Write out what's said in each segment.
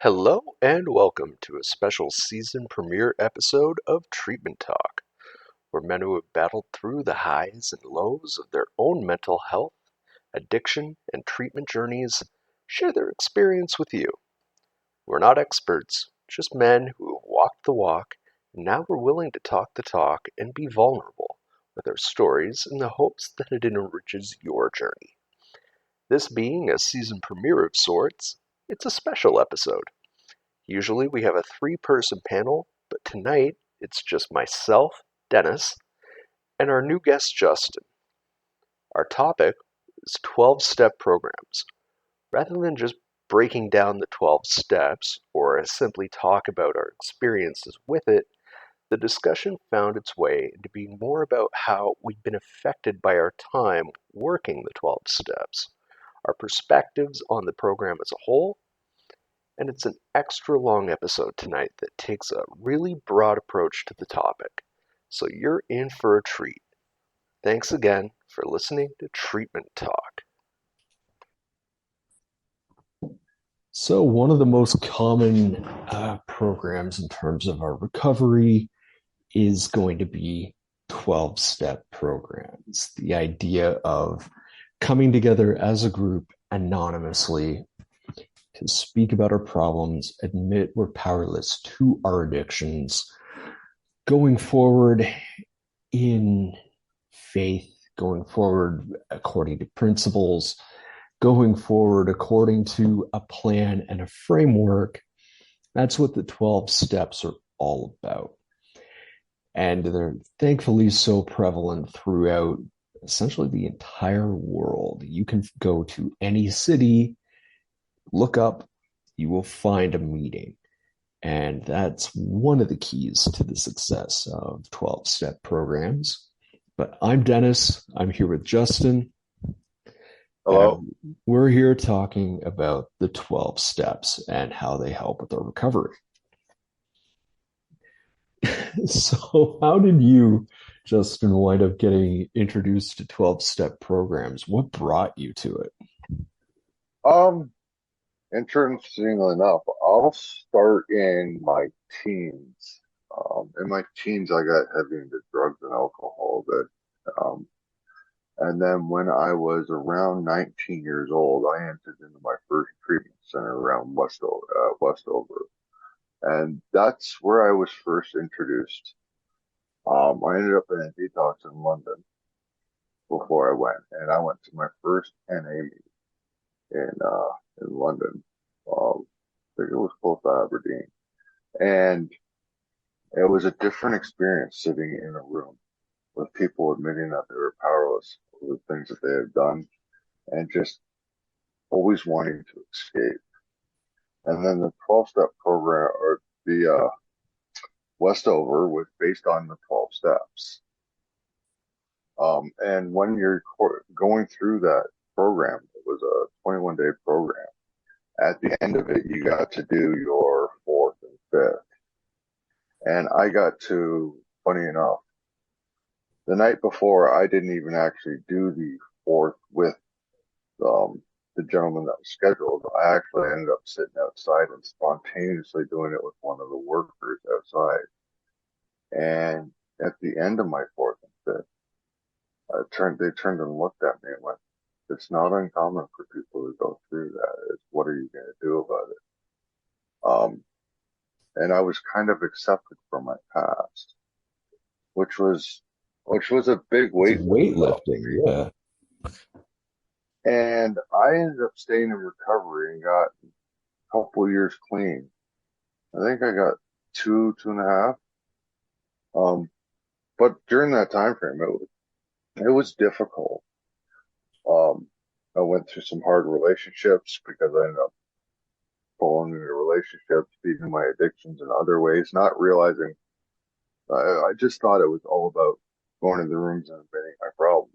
Hello and welcome to a special season premiere episode of Treatment Talk, where men who have battled through the highs and lows of their own mental health, addiction, and treatment journeys share their experience with you. We're not experts, just men who have walked the walk, and now we're willing to talk the talk and be vulnerable with our stories in the hopes that it enriches your journey. This being a season premiere of sorts, it's a special episode. Usually we have a three-person panel, but tonight it's just myself, Dennis, and our new guest, Justin. Our topic is 12-step programs. Rather than just breaking down the 12 steps or simply talk about our experiences with it, the discussion found its way into being more about how we've been affected by our time working the 12 steps, our perspectives on the program as a whole, and it's an extra long episode tonight that takes a really broad approach to the topic. So you're in for a treat. Thanks again for listening to Treatment Talk. So, one of the most common programs in terms of our recovery is going to be 12-step programs. The idea of coming together as a group anonymously to speak about our problems, admit we're powerless to our addictions, going forward in faith, going forward according to principles, going forward according to a plan and a framework. That's what the 12 steps are all about. And they're thankfully so prevalent throughout essentially the entire world. You can go to any city, look up, you will find a meeting. And that's one of the keys to the success of 12-step programs. But I'm Dennis. I'm here with Justin. Hello. We're here talking about the 12 steps and how they help with our recovery. So, how did you, Justin, wind up getting introduced to 12-step programs? What brought you to it? Um, Interestingly enough, I'll start in my teens. In my teens, I got heavy into drugs and alcohol. Um, and then when I was around 19 years old, I entered into my first treatment center around Westover, and that's where I was first introduced. I ended up in a detox in London before and I went to my first NA meeting in London. I think it was close to Aberdeen, and it was a different experience sitting in a room with people admitting that they were powerless over the things that they had done, and just always wanting to escape. And then the 12-step program, or the Westover, was based on the 12 steps. And when you're going through that program, it was a 21-day program. At the end of it, you got to do your fourth and fifth. And I got to, funny enough, the night before, I didn't even actually do the fourth with the gentleman that was scheduled. I actually ended up sitting outside and spontaneously doing it with one of the workers outside. And at the end of my fourth and fifth, they turned and looked at me and went, "It's not uncommon for people to go through that. It's what are you going to do about it?" And I was kind of accepted from my past, which was a big It's weight weightlifting, yeah. And I ended up staying in recovery and got a couple of years clean. I think I got two and a half. But during that time frame, it was difficult. Um, I went through some hard relationships because I ended up falling into relationships, feeding my addictions in other ways, not realizing. I just thought it was all about going to the rooms and admitting my problems,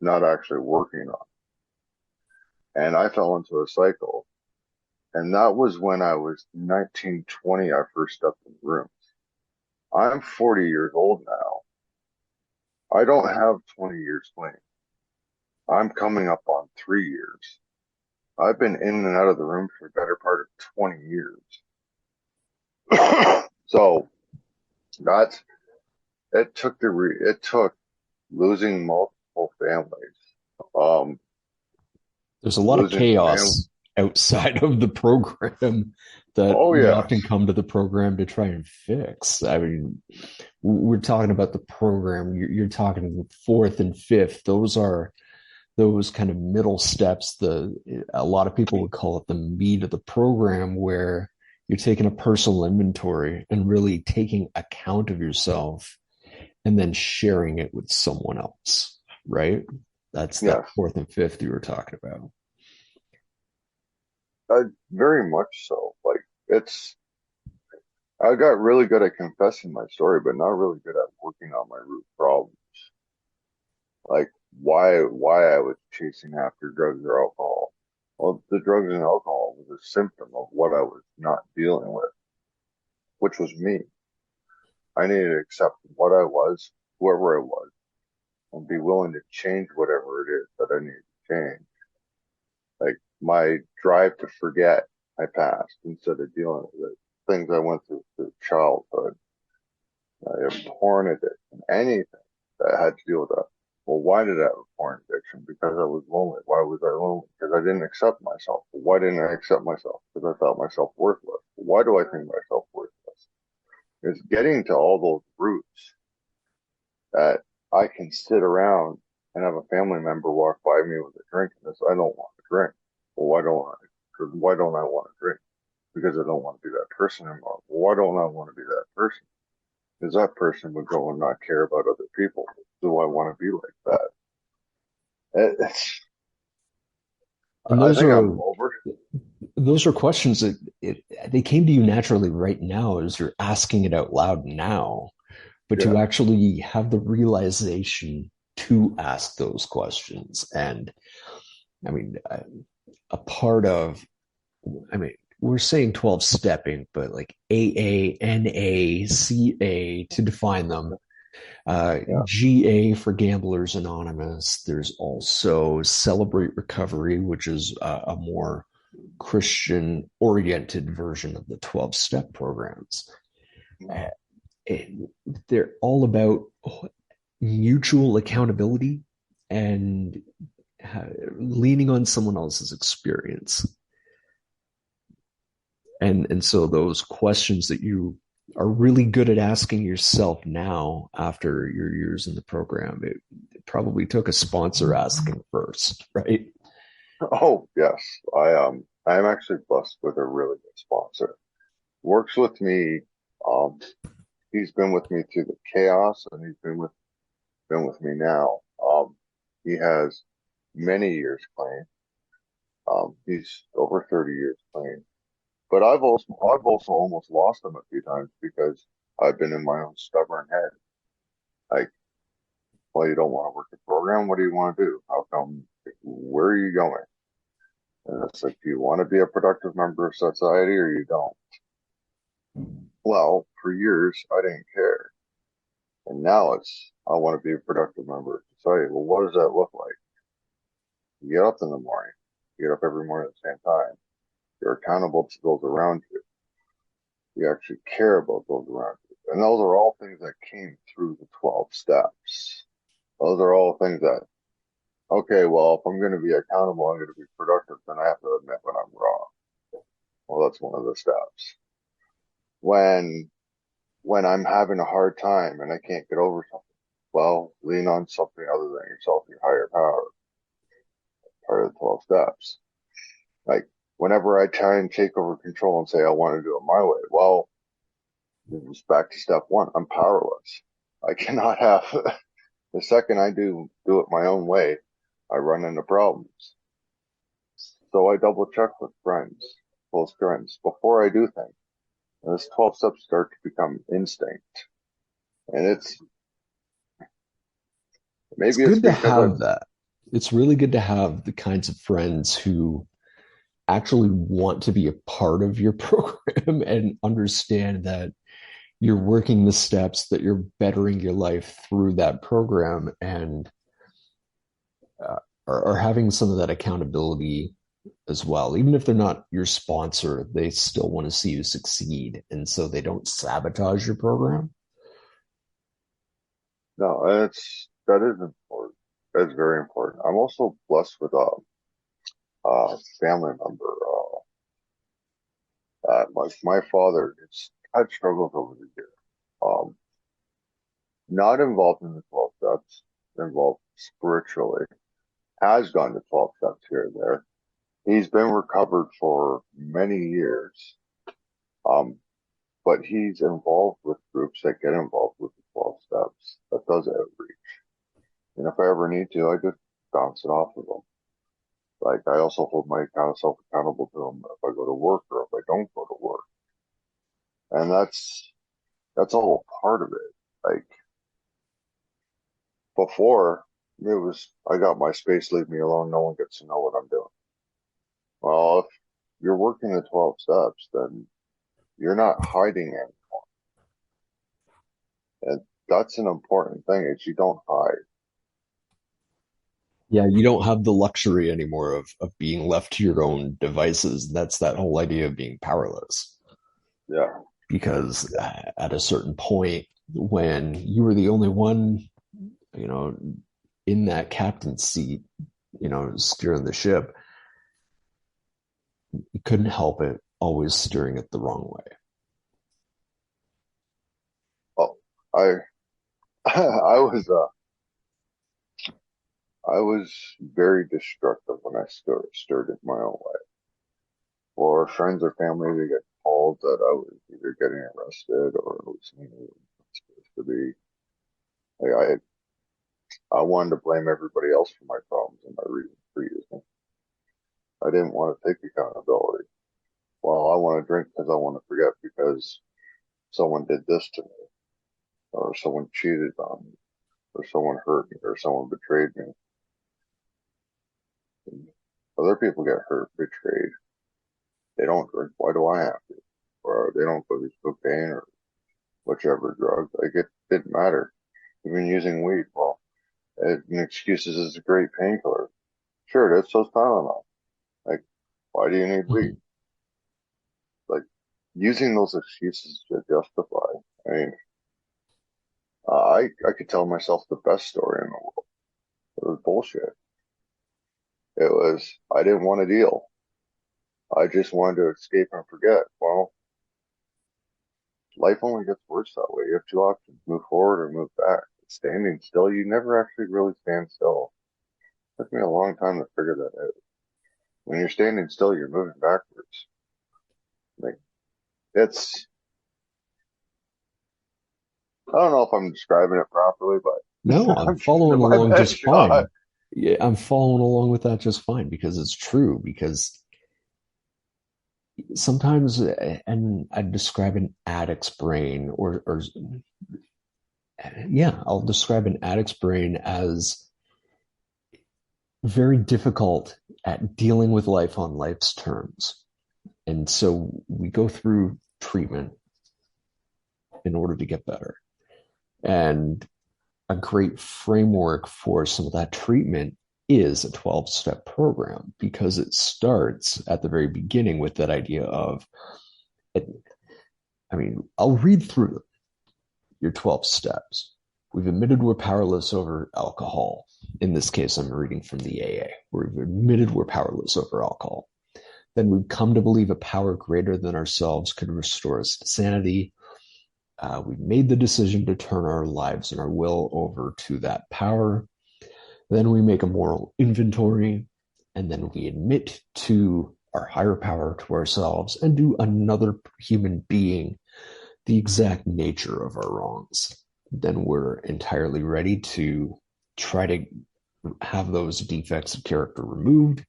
not actually working on it. And I fell into a cycle. And that was when I was 19, 20, I first stepped in rooms. I'm 40 years old now. I don't have 20 years clean. I'm coming up on 3 years. I've been in and out of the room for the better part of 20 years. So that's it took losing multiple families, um, There's a lot of losing fam. chaos outside of the program that Oh we yes, often come to the program to try and fix. I mean, we're talking about the program. You're talking the fourth and fifth. Those are those kind of middle steps. A lot of people would call it the meat of the program, where you're taking a personal inventory and really taking account of yourself and then sharing it with someone else, right? That's that yes, fourth and fifth you were talking about. very much so. Like it's I got really good at confessing my story, but not really good at working on my root problems. Like why I was chasing after drugs or alcohol. Well, the drugs and alcohol was a symptom of what I was not dealing with, which was me. I needed to accept what I was, whoever I was, and be willing to change whatever it is that I need to change. Like my drive to forget my past instead of dealing with it. Things I went through childhood, porn addiction, anything that had to deal with that. Well, why did I have a porn addiction? Because I was lonely. Why was I lonely? Because I didn't accept myself. Why didn't I accept myself? Because I thought myself worthless. Why do I think myself worthless? It's getting to all those roots that I can sit around and have a family member walk by me with a drink and this, I don't want to drink. Well, why don't I want to drink? Because I don't want to be that person anymore. Well, why don't I want to be that person? Because that person would go and not care about other people. Do I want to be like that? It's, And I think I'm over. those are questions that they came to you naturally right now as you're asking it out loud now, but to Yeah. actually have the realization to ask those questions. And I mean, a part of, I mean, we're saying 12 stepping, but like AA, NA, CA to define them. Yeah. GA for Gamblers Anonymous. There's also Celebrate Recovery, which is a more Christian oriented version of the 12 step programs. Uh, they're all about mutual accountability and leaning on someone else's experience. And so those questions that you are really good at asking yourself now after your years in the program, it probably took a sponsor asking first, right? Oh, yes. I'm actually blessed with a really good sponsor. Works with me. Um, he's been with me through the chaos and been with me now. He has many years clean. He's over 30 years clean. But I've also almost lost him a few times because I've been in my own stubborn head. Like, well, you don't want to work the program. What do you want to do? How come? Where are you going? And it's like, do you want to be a productive member of society or you don't? Well, for years I didn't care, and now I want to be a productive member of society. Well, what does that look like? You get up in the morning. You get up every morning at the same time. You're accountable to those around you. You actually care about those around you. And those are all things that came through the 12 steps. Those are all things that, okay, well, if I'm going to be accountable, I'm going to be productive, then I have to admit when I'm wrong. Well, that's one of the steps. When, when I'm having a hard time and I can't get over something, well, lean on something other than yourself, your higher power, part of the 12 steps. Like, whenever I try and take over control and say, I want to do it my way, well, it's back to step one. I'm powerless. I cannot have the second I do it my own way, I run into problems. So I double check with friends, close friends, before I do things. And this 12 steps start to become instinct. And It's maybe it's good to because I, have that. It's really good to have the kinds of friends who actually want to be a part of your program and understand that you're working the steps, that you're bettering your life through that program, and are having some of that accountability as well. Even if they're not your sponsor, they still want to see you succeed. And so they don't sabotage your program. No, that is important. That's very important. I'm also blessed with a family member. My father has had struggles over the years. Um, not involved in the 12 steps, involved spiritually, has gone to 12 steps here and there. He's been recovered for many years. Um, but he's involved with groups that get involved with the 12 steps that does outreach. And if I ever need to, I just bounce it off of them. Like I also hold myself accountable to them if I go to work or if I don't go to work. And that's all a part of it. Like before, it was I got my space, leave me alone, no one gets to know what I'm doing. Well, if you're working the 12 steps, then you're not hiding it. And that's an important thing is you don't hide. Yeah, you don't have the luxury anymore of being left to your own devices. That's that whole idea of being powerless. Yeah. Because at a certain point, when you were the only one, you know, in that captain's seat, you know, steering the ship, you couldn't help it, always steering it the wrong way. Oh, I I was very destructive when I stirred it my own way. For friends or family to get called that I was either getting arrested or hallucinating what it's supposed to be. Like I wanted to blame everybody else for my problems and my reason for using. I didn't want to take accountability. Well, I want to drink because I want to forget because someone did this to me, or someone cheated on me, or someone hurt me, or someone betrayed me. And other people get hurt, betrayed. They don't drink. Why do I have to? Or they don't go to cocaine or whichever drug. Like it didn't matter. Even using weed. Well, an excuse is it's a great painkiller. Sure, it is. So's Tylenol. Like, why do you need weed? Mhm. Like, using those excuses to justify. I mean, I could tell myself the best story in the world. It was bullshit. It was, I didn't want to deal. I just wanted to escape and forget. Well, life only gets worse that way. You have two options, move forward or move back. Standing still, you never actually really stand still. It took me a long time to figure that out. When you're standing still, you're moving backwards. Like, it's, I don't know if I'm describing it properly, No, but I'm I'm shooting following my along best just shot. fine. Yeah, I'm following along with that just fine because it's true. Because sometimes, and I describe an addict's brain, or yeah, I'll describe an addict's brain as very difficult at dealing with life on life's terms. And so we go through treatment in order to get better. And a great framework for some of that treatment is a 12-step program because it starts at the very beginning with that idea of, I mean, I'll read through your 12 steps. We've admitted we're powerless over alcohol. In this case, I'm reading from the AA. We've admitted we're powerless over alcohol. Then we've come to believe a power greater than ourselves could restore us to sanity. We've made the decision to turn our lives and our will over to that power. Then we make a moral inventory, and then we admit to our higher power, to ourselves, and to another human being the exact nature of our wrongs. Then we're entirely ready to try to have those defects of character removed.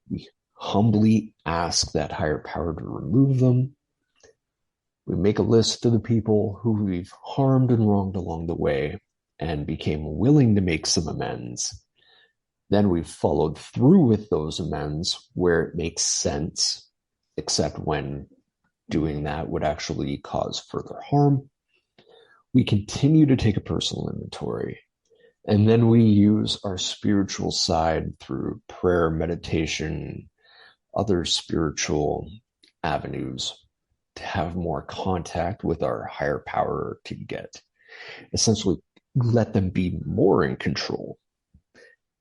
We humbly ask that higher power to remove them. We make a list of the people who we've harmed and wronged along the way and became willing to make some amends. Then we've followed through with those amends where it makes sense, except when doing that would actually cause further harm. We continue to take a personal inventory, and then we use our spiritual side through prayer, meditation, other spiritual avenues to have more contact with our higher power, to get essentially let them be more in control,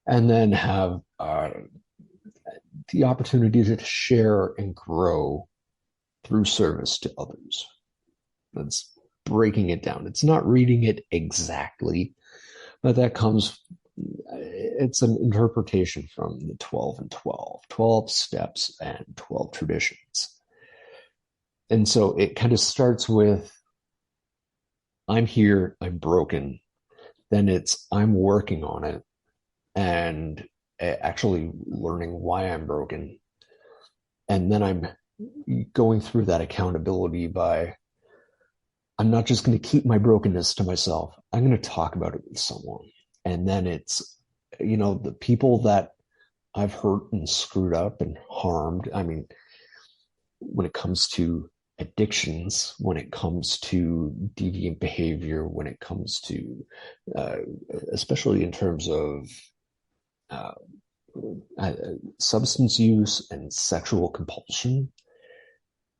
and then have the opportunity to share and grow through service to others. That's breaking it down. It's not reading it exactly, but that comes, it's an interpretation from the 12 and 12, 12 steps and 12 traditions. And so it kind of starts with, I'm here, I'm broken. Then it's, I'm working on it and actually learning why I'm broken. And then I'm going through that accountability by, I'm not just going to keep my brokenness to myself. I'm going to talk about it with someone. And then it's, the people that I've hurt and screwed up and harmed. I mean, when it comes to addictions, when it comes to deviant behavior, when it comes to, especially in terms of uh, substance use and sexual compulsion,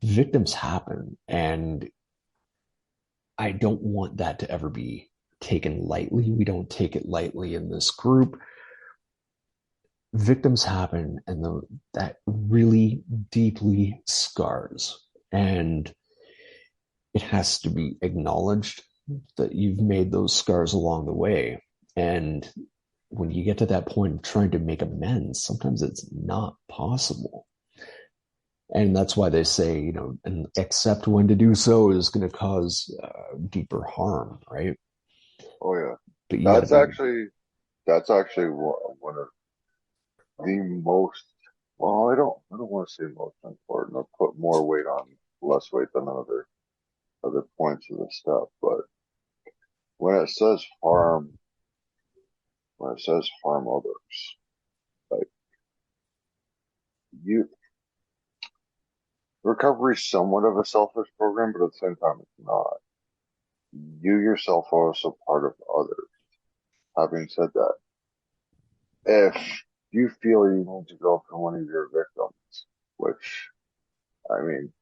victims happen. And I don't want that to ever be taken lightly. We don't take it lightly in this group. Victims happen, and that really deeply scars. And it has to be acknowledged that you've made those scars along the way. And when you get to that point of trying to make amends, sometimes it's not possible. And that's why they say, and accept when to do so is going to cause deeper harm, right? Oh yeah, But you got to that's be, actually that's actually one of the most. Well, I don't want to say most important. I'll put more weight on less weight than other points of the stuff. But when it says harm others, like you, recovery is somewhat of a selfish program, but at the same time, it's not. You yourself are also part of others. Having said that, if you feel you need to go for one of your victims, which, I mean,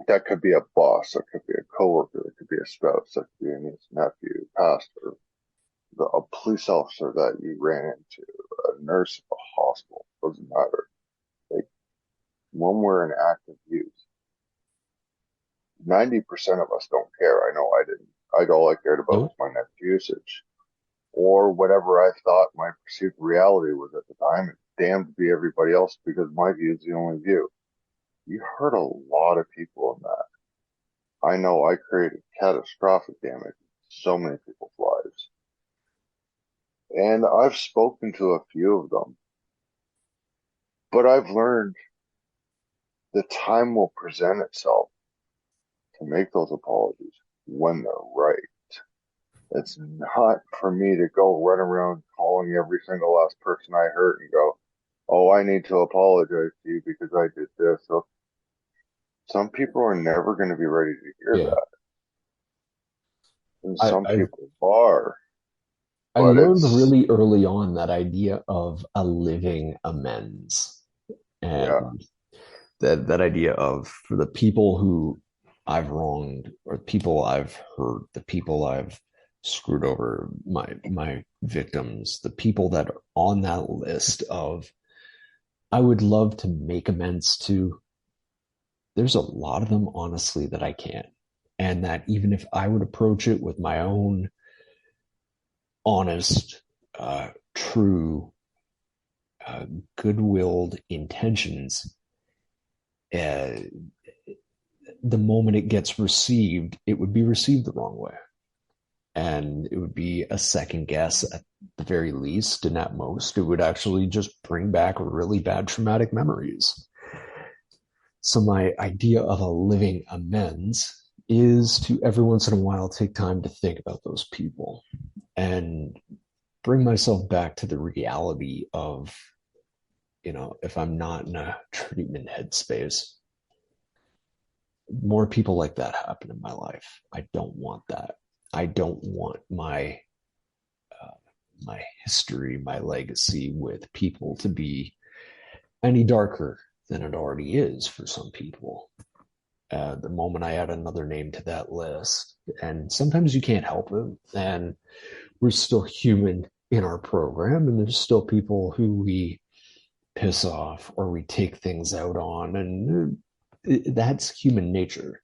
that could be a boss, that could be a coworker, that could be a spouse, that could be a niece, nephew, pastor, a police officer that you ran into, a nurse at the hospital, doesn't matter. Like, when we're in active use, 90% of us don't care. I know I didn't. All I cared about was nope. my next usage, or whatever I thought my perceived reality was at the time. It's damned to be everybody else because my view is the only view. You hurt a lot of people in that. I know I created catastrophic damage in so many people's lives. And I've spoken to a few of them, but I've learned the time will present itself to make those apologies when they're right. It's not for me to go run around calling every single last person I hurt and go, oh, I need to apologize to you because I did this. So some people are never going to be ready to hear Yeah. that. And I, some I, people are, I but learned it's, really early on that idea of a living amends. yeah, And that idea of, for the people who I've wronged or people I've hurt, the people I've screwed over, my victims, the people that are on that list of I would love to make amends to, there's a lot of them honestly that I can't. And that even if I would approach it with my own honest, true, good-willed intentions, uh, the moment it gets received, it would be received the wrong way. And it would be a second guess at the very least. And at most, it would actually just bring back really bad traumatic memories. So, my idea of a living amends is to every once in a while take time to think about those people and bring myself back to the reality of, if I'm not in a treatment headspace, more people like that happen in my life. I don't want that. I don't want uh, my history, my legacy with people to be any darker than it already is for some people. The moment I add another name to that list, and sometimes you can't help it, and we're still human in our program, and there's still people who we piss off or we take things out on, and that's human nature.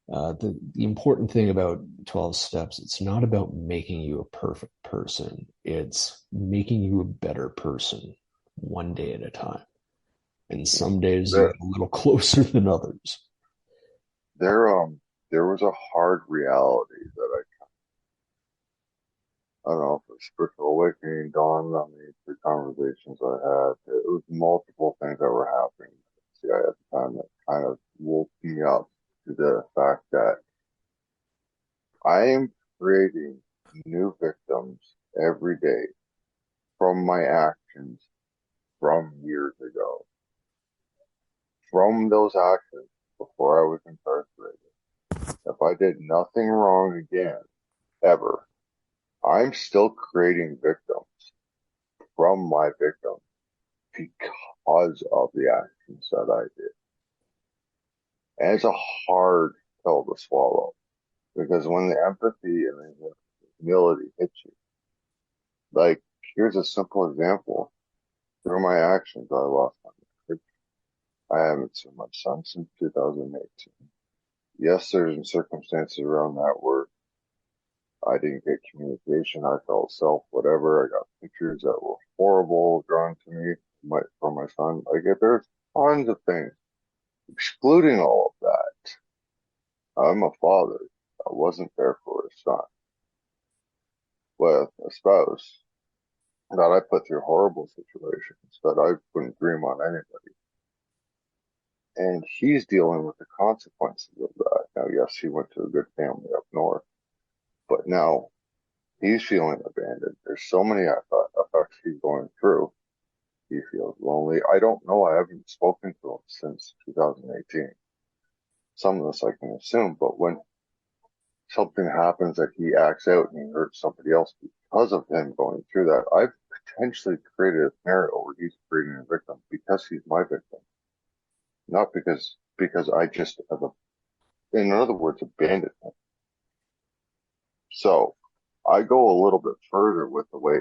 The important thing about 12 steps, it's not about making you a perfect person. It's making you a better person one day at a time. And some days you There, get a little closer than others. there was a hard reality that I don't know if a spiritual awakening dawned on me through conversations I had. It was multiple things that were happening at the time that kind of woke me up to the fact that I am creating new victims every day from my actions from years ago. From those actions before I was incarcerated. If I did nothing wrong again, ever, I'm still creating victims from my victims because of the actions that I did. And it's a hard pill to swallow because when the empathy and the humility hits you, like, here's a simple example. Through my actions, I lost my marriage. I haven't seen my son since 2018. Yes, there's circumstances around that where I didn't get communication. I felt self, whatever. I got pictures that were horrible drawn to me from my son. Like, there's tons of things. Excluding all of that, I'm a father. I wasn't there for a son with a spouse that I put through horrible situations that I wouldn't dream on anybody. And he's dealing with the consequences of that. Now, yes, he went to a good family up north, but now he's feeling abandoned. There's so many effects he's going through. He feels lonely. I don't know. I haven't spoken to him since 2018. Some of this I can assume, but when something happens that he acts out and he hurts somebody else because of him going through that, I've potentially created a scenario where he's creating a victim because he's my victim, not because I just have in other words, abandoned him. So I go a little bit further with the way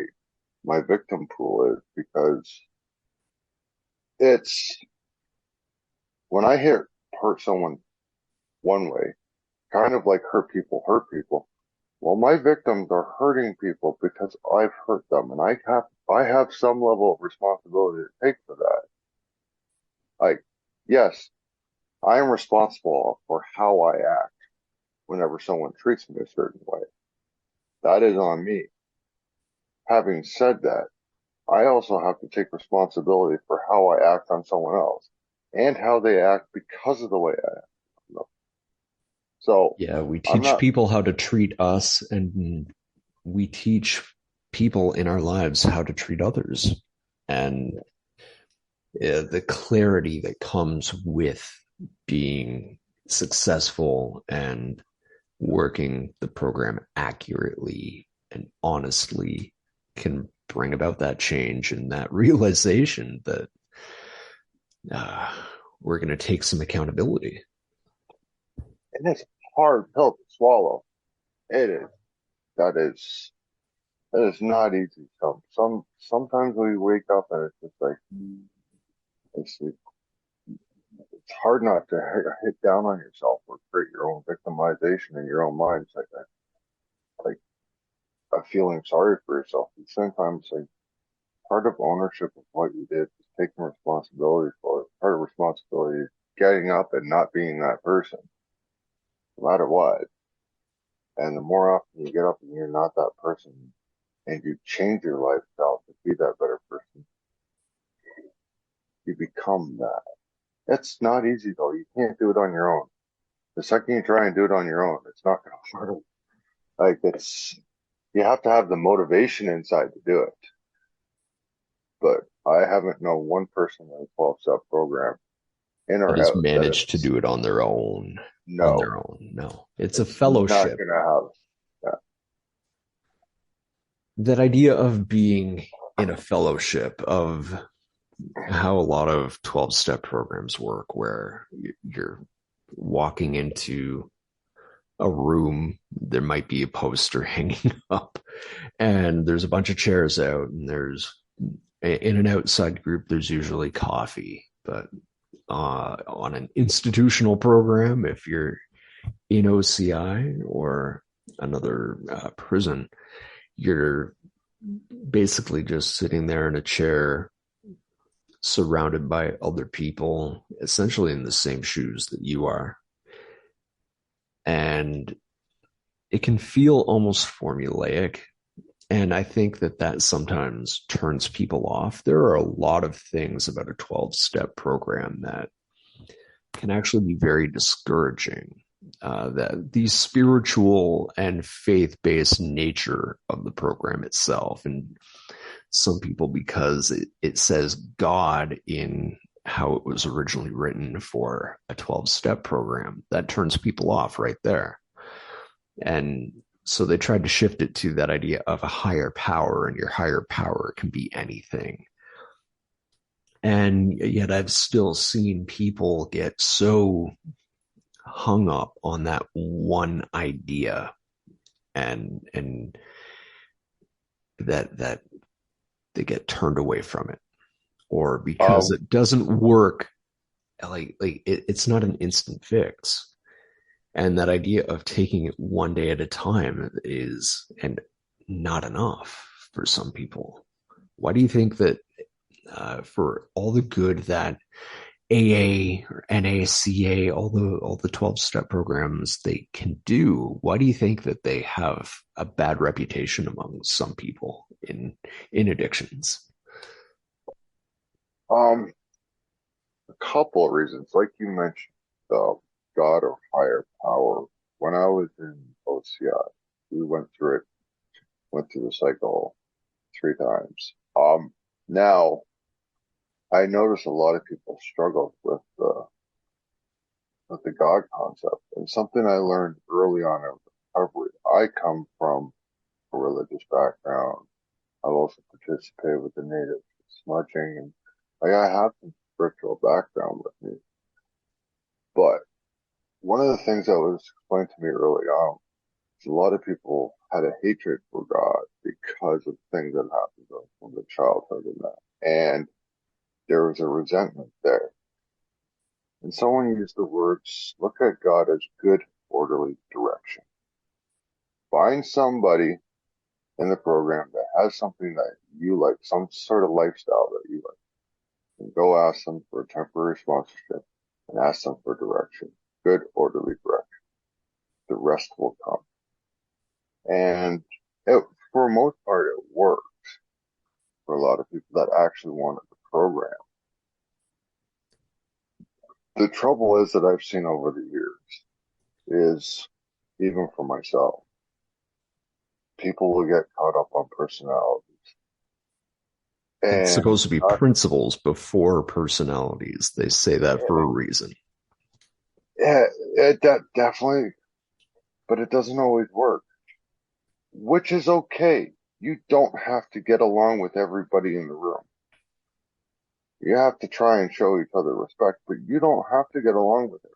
my victim pool is because it's when I hurt someone one way, kind of like hurt people. Well, my victims are hurting people because I've hurt them, and I have some level of responsibility to take for that. Like, yes, I am responsible for how I act whenever someone treats me a certain way. That is on me. Having said that, I also have to take responsibility for how I act on someone else and how they act because of the way I act. So Yeah, we I'm teach not, people how to treat us, and we teach people in our lives how to treat others. And the clarity that comes with being successful and working the program accurately and honestly can bring about that change and that realization that uh, we're going to take some accountability. and it's a hard pill to swallow. It is. That is, that is not easy. Sometimes we wake up and it's just like, it's hard not to hit down on yourself or create your own victimization in your own mind. It's like a feeling sorry for yourself. At the same time, it's like part of ownership of what you did is taking responsibility for it. Part of responsibility is getting up and not being that person, no matter what. And the more often you get up and you're not that person and you change your lifestyle to be that better person, you become that. It's not easy though. You can't do it on your own. The second you try and do it on your own, it's not going to work. Like you have to have the motivation inside to do it. But I haven't known one person in a 12-step program in That or has out that managed to it's do it on their own. no, No, it's a not fellowship. going to have. Yeah. That idea of being in a fellowship, of how a lot of 12-step programs work, where you're walking into a room, there might be a poster hanging up, and there's a bunch of chairs out, and there's in an outside group, there's usually coffee. But on an institutional program, if you're in OCI or another prison, you're basically just sitting there in a chair surrounded by other people, essentially in the same shoes that you are. And it can feel almost formulaic. And I think that that sometimes turns people off. There are a lot of things about a 12-step program that can actually be very discouraging. That the spiritual and faith-based nature of the program itself, and some people, because it says God in how it was originally written for a 12-step program, that turns people off right there. And so they tried to shift it to that idea of a higher power, and your higher power can be anything. And yet I've still seen people get so hung up on that one idea, and that they get turned away from it, or because Um, it doesn't work, it's not an instant fix. And that idea of taking it one day at a time is and not enough for some people. Why do you think that for all the good that AA or NACA, all the 12-step programs they can do, why do you think that they have a bad reputation among some people in addictions? um, a couple of reasons, like you mentioned, the God or higher power. When I was in OCI, we went through the cycle 3 times. Now I notice a lot of people struggle with the God concept, and something I learned early on in recovery. I come from a religious background. I've also participated with the native smudging, and I have some spiritual background with me. But one of the things that was explained to me early on is a lot of people had a hatred for God because of things that happened to them from the childhood and that. And there was a resentment there. And someone used the words, look at God as good, orderly direction. Find somebody in the program that has something that you like, some sort of lifestyle that you like, and go ask them for a temporary sponsorship and ask them for direction, good, orderly direction. The rest will come. And for the most part, it worked for a lot of people that actually wanted the program. The trouble is that I've seen over the years is even for myself, people will get caught up on personalities It's and supposed to be not, principles before personalities. They say that for a reason. yeah, that definitely, but it doesn't always work, which is okay. You don't have to get along with everybody in the room. You have to try and show each other respect, but you don't have to get along with it.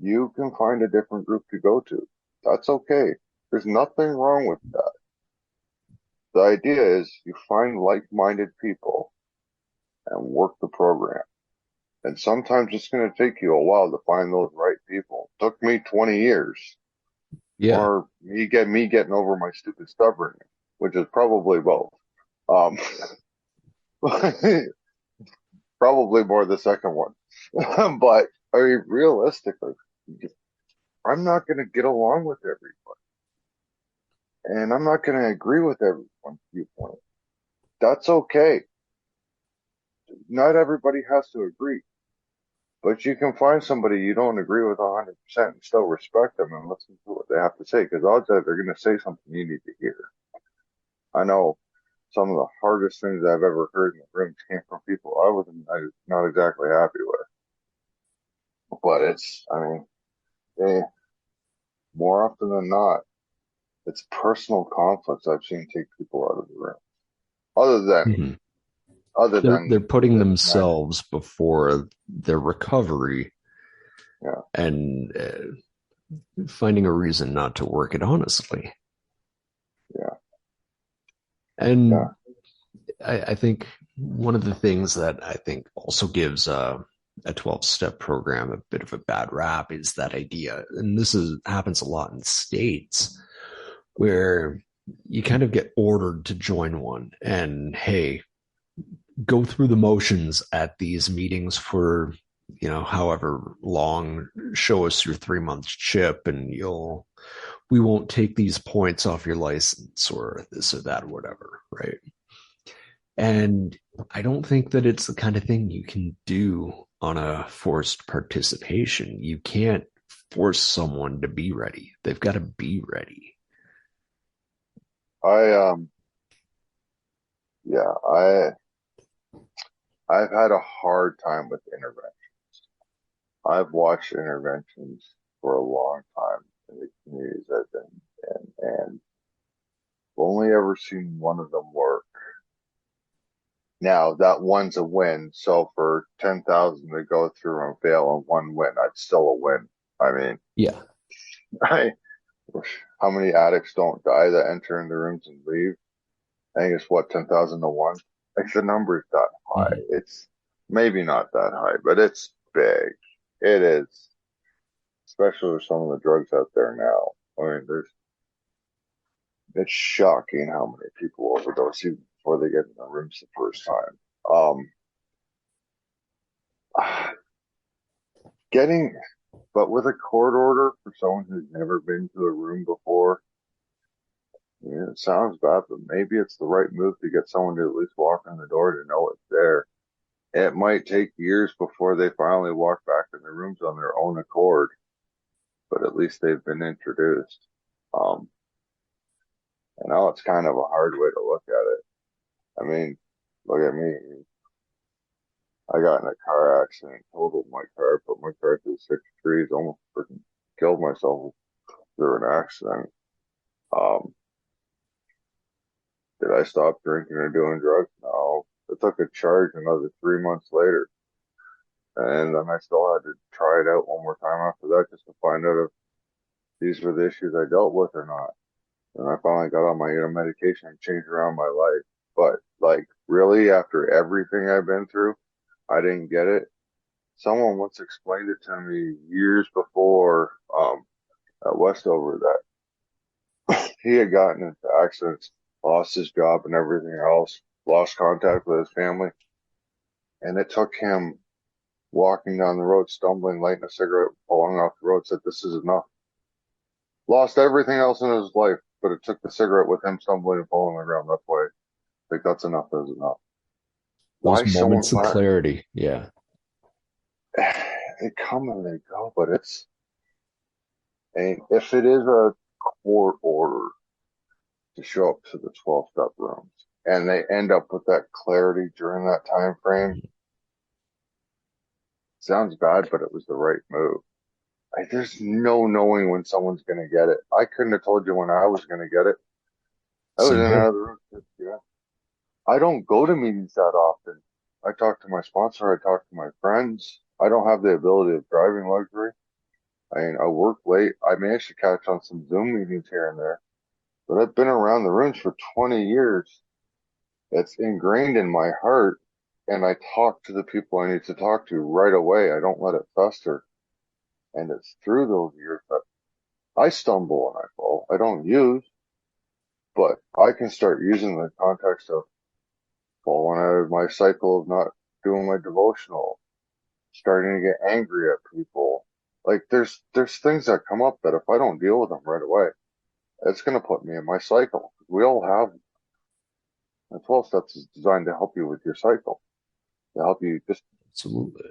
You can find a different group to go to. That's okay. There's nothing wrong with that. The idea is you find like-minded people and work the program. And sometimes it's going to take you a while to find those right people. It took me 20 years, Yeah. or me getting over my stupid stubbornness, which is probably both. Um, probably more the second one. But I mean, realistically, I'm not going to get along with everybody, and I'm not going to agree with everyone's viewpoint. That's okay. Not everybody has to agree, but you can find somebody you don't agree with 100% and still respect them and listen to what they have to say, because odds are they're going to say something you need to hear. I know some of the hardest things I've ever heard in the room came from people I was not exactly happy with. But I mean, they, more often than not, it's personal conflicts I've seen take people out of the room. Other than Mhm. other They're than putting the magic. themselves before their recovery Yeah, and finding a reason not to work it honestly. yeah, yeah. And I think one of the things that I think also gives a 12-step program a bit of a bad rap is that idea. And this happens a lot in states where you kind of get ordered to join one and hey, go through the motions at these meetings for however long, show us your 3 month chip and we won't take these points off your license or this or that or whatever, right? And I don't think that it's the kind of thing you can do on a forced participation. You can't force someone to be ready. They've got to be ready. I yeah, I've had a hard time with intervention. I've watched interventions for a long time in the communities I've been in, and only ever seen one of them work. Now that one's a win, so for 10,000 to go through and fail and one win, that's still a win. I mean, Yeah. I, how many addicts don't die that enter in the rooms and leave? I think it's what, 10,000 to one? Like the number's that high. Mhm. It's maybe not that high, but it's big. It is, especially with some of the drugs out there now. I mean, it's shocking how many people overdose even before they get in the rooms the first time. Getting, but with a court order for someone who's never been to a room before, yeah, it sounds bad, but maybe it's the right move to get someone to at least walk in the door to know it's there. It might take years before they finally walk back in the rooms on their own accord, but at least they've been introduced. Um, and now it's kind of a hard way to look at it. I mean, look at me. I got in a car accident, totaled my car, put my car through 6 trees, almost freaking killed myself through an accident. Um, did I stop drinking or doing drugs? No. I took a charge another 3 months later, and then I still had to try it out one more time after that just to find out if these were the issues I dealt with or not. And I finally got on my medication and changed around my life. But like really, after everything I've been through, I didn't get it. Someone once explained it to me years before at Westover that he had gotten into accidents, lost his job and everything else, lost contact with his family, and it took him walking down the road, stumbling, lighting a cigarette, falling off the road, said, "This is enough." Lost everything else in his life, but it took the cigarette with him stumbling and falling on the ground. That's why I think that's enough is enough. Those Why someone moments of find clarity. Yeah. they come and they go, but if it is a court order to show up to the 12 step rooms and they end up with that clarity during that time frame, sounds bad, but it was the right move. Like, there's no knowing when someone's going to get it. I couldn't have told you when I was going to get it. I was in Same and out here. of the room. Yeah. I don't go to meetings that often. I talk to my sponsor. I talk to my friends. I don't have the ability of driving luxury. I mean, I work late. I managed to catch on some Zoom meetings here and there, but I've been around the rooms for 20 years. It's ingrained in my heart, and I talk to the people I need to talk to right away. I don't let it fester. And it's through those years that I stumble and I fall. I don't use, but I can start using the context of falling out of my cycle of not doing my devotional, starting to get angry at people. Like there's things that come up that if I don't deal with them right away, it's going to put me in my cycle. We all have, and 12 steps is designed to help you with your cycle, to help you just Absolutely.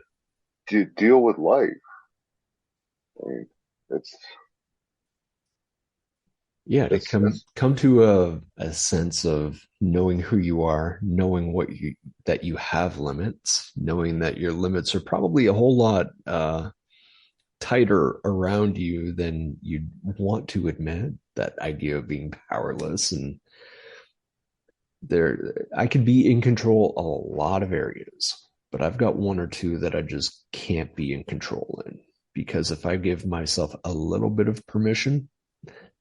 deal with life. I mean, it's, Yeah, to come it's, come to a sense of knowing who you are, knowing that you have limits, knowing that your limits are probably a whole lot tighter around you than you'd want to admit. That idea of being powerless, and I could be in control a lot of areas, but I've got one or two that I just can't be in control in because if I give myself a little bit of permission,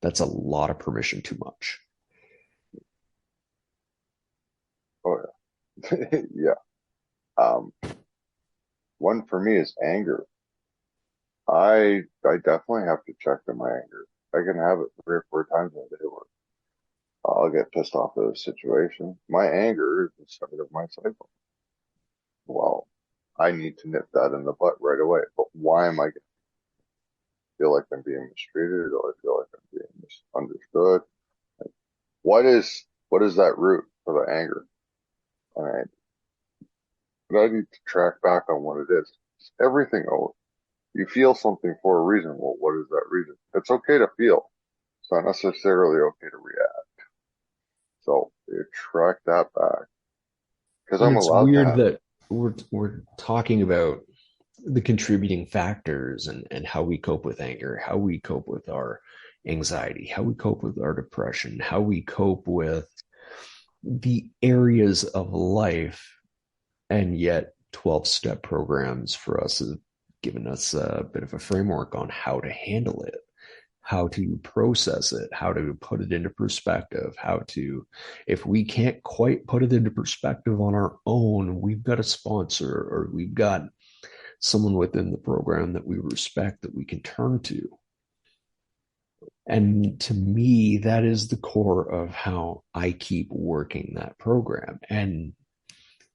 that's a lot of permission too much. Oh yeah. Yeah. Um, one for me is anger. I definitely have to check on my anger. I can have it 3 or 4 times in a day where I'll get pissed off at a situation. My anger is the start of my cycle. Well, I need to nip that in the butt right away. But why am I going to feel like I'm being mistreated or I feel like I'm being misunderstood? What is that root for the anger? All right. But I need to track back on what it is. It's everything. Oh, you feel something for a reason. Well, what is that reason? It's okay to feel. It's not necessarily okay to react. So you track that back because And I'm it's allowed to weird have it. that we're talking about the contributing factors and how we cope with anger, how we cope with our anxiety, how we cope with our depression, how we cope with the areas of life. And yet 12-step programs for us have given us a bit of a framework on how to handle it, how to process it, how to put it into perspective, how to, if we can't quite put it into perspective on our own, we've got a sponsor or we've got someone within the program that we respect that we can turn to. And to me, that is the core of how I keep working that program. And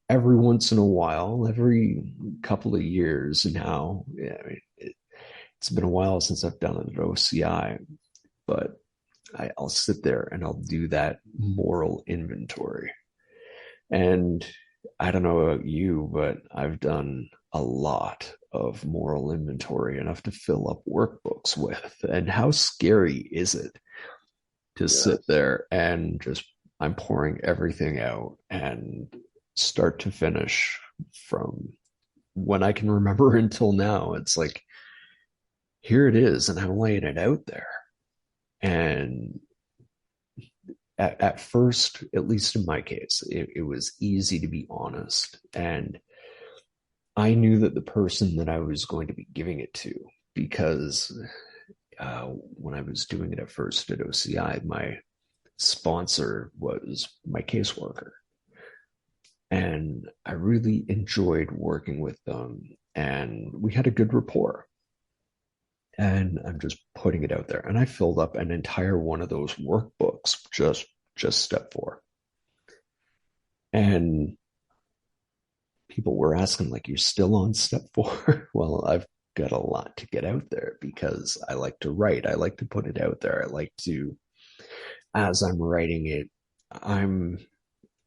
every once in a while, every couple of years now, yeah, it's been a while since I've done an OCI, but I'll sit there and I'll do that moral inventory. And I don't know about you, but I've done a lot of moral inventory, enough to fill up workbooks with. And how scary is it to sit Yes. there and just, I'm pouring everything out and start to finish from when I can remember until now. It's like, here it is, and I'm laying it out there. And at first, at least in my case, it was easy to be honest. And I knew that the person that I was going to be giving it to, because when I was doing it at first at OCI, my sponsor was my caseworker. And I really enjoyed working with them, and we had a good rapport. And I'm just putting it out there. And I filled up an entire one of those workbooks, just step 4. And people were asking, like, you're still on step 4? Well, I've got a lot to get out there because I like to write. I like to put it out there. I like to, as I'm writing it, I'm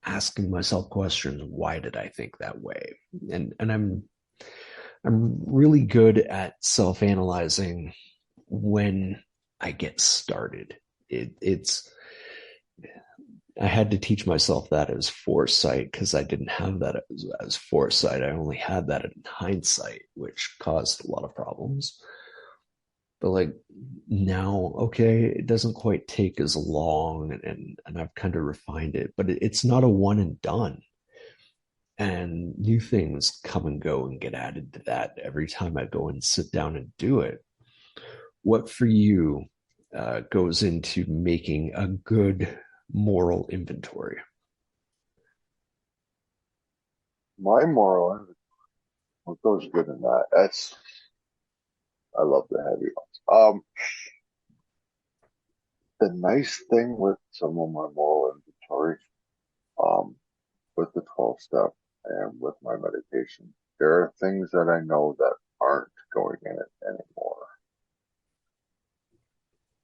asking myself questions. Why did I think that way? And I'm really good at self-analyzing when I get started. It's I had to teach myself that as foresight because I didn't have that as foresight. I only had that in hindsight, which caused a lot of problems. But like now, okay, it doesn't quite take as long, and I've kind of refined it, but it's not a one and done. And new things come and go and get added to that every time I go and sit down and do it. What for you goes into making a good moral inventory? My moral, what goes good in that? I love the heavy ones. The nice thing with some of my moral inventory, um, with the 12 step and with my medication, there are things that I know that aren't going in it anymore.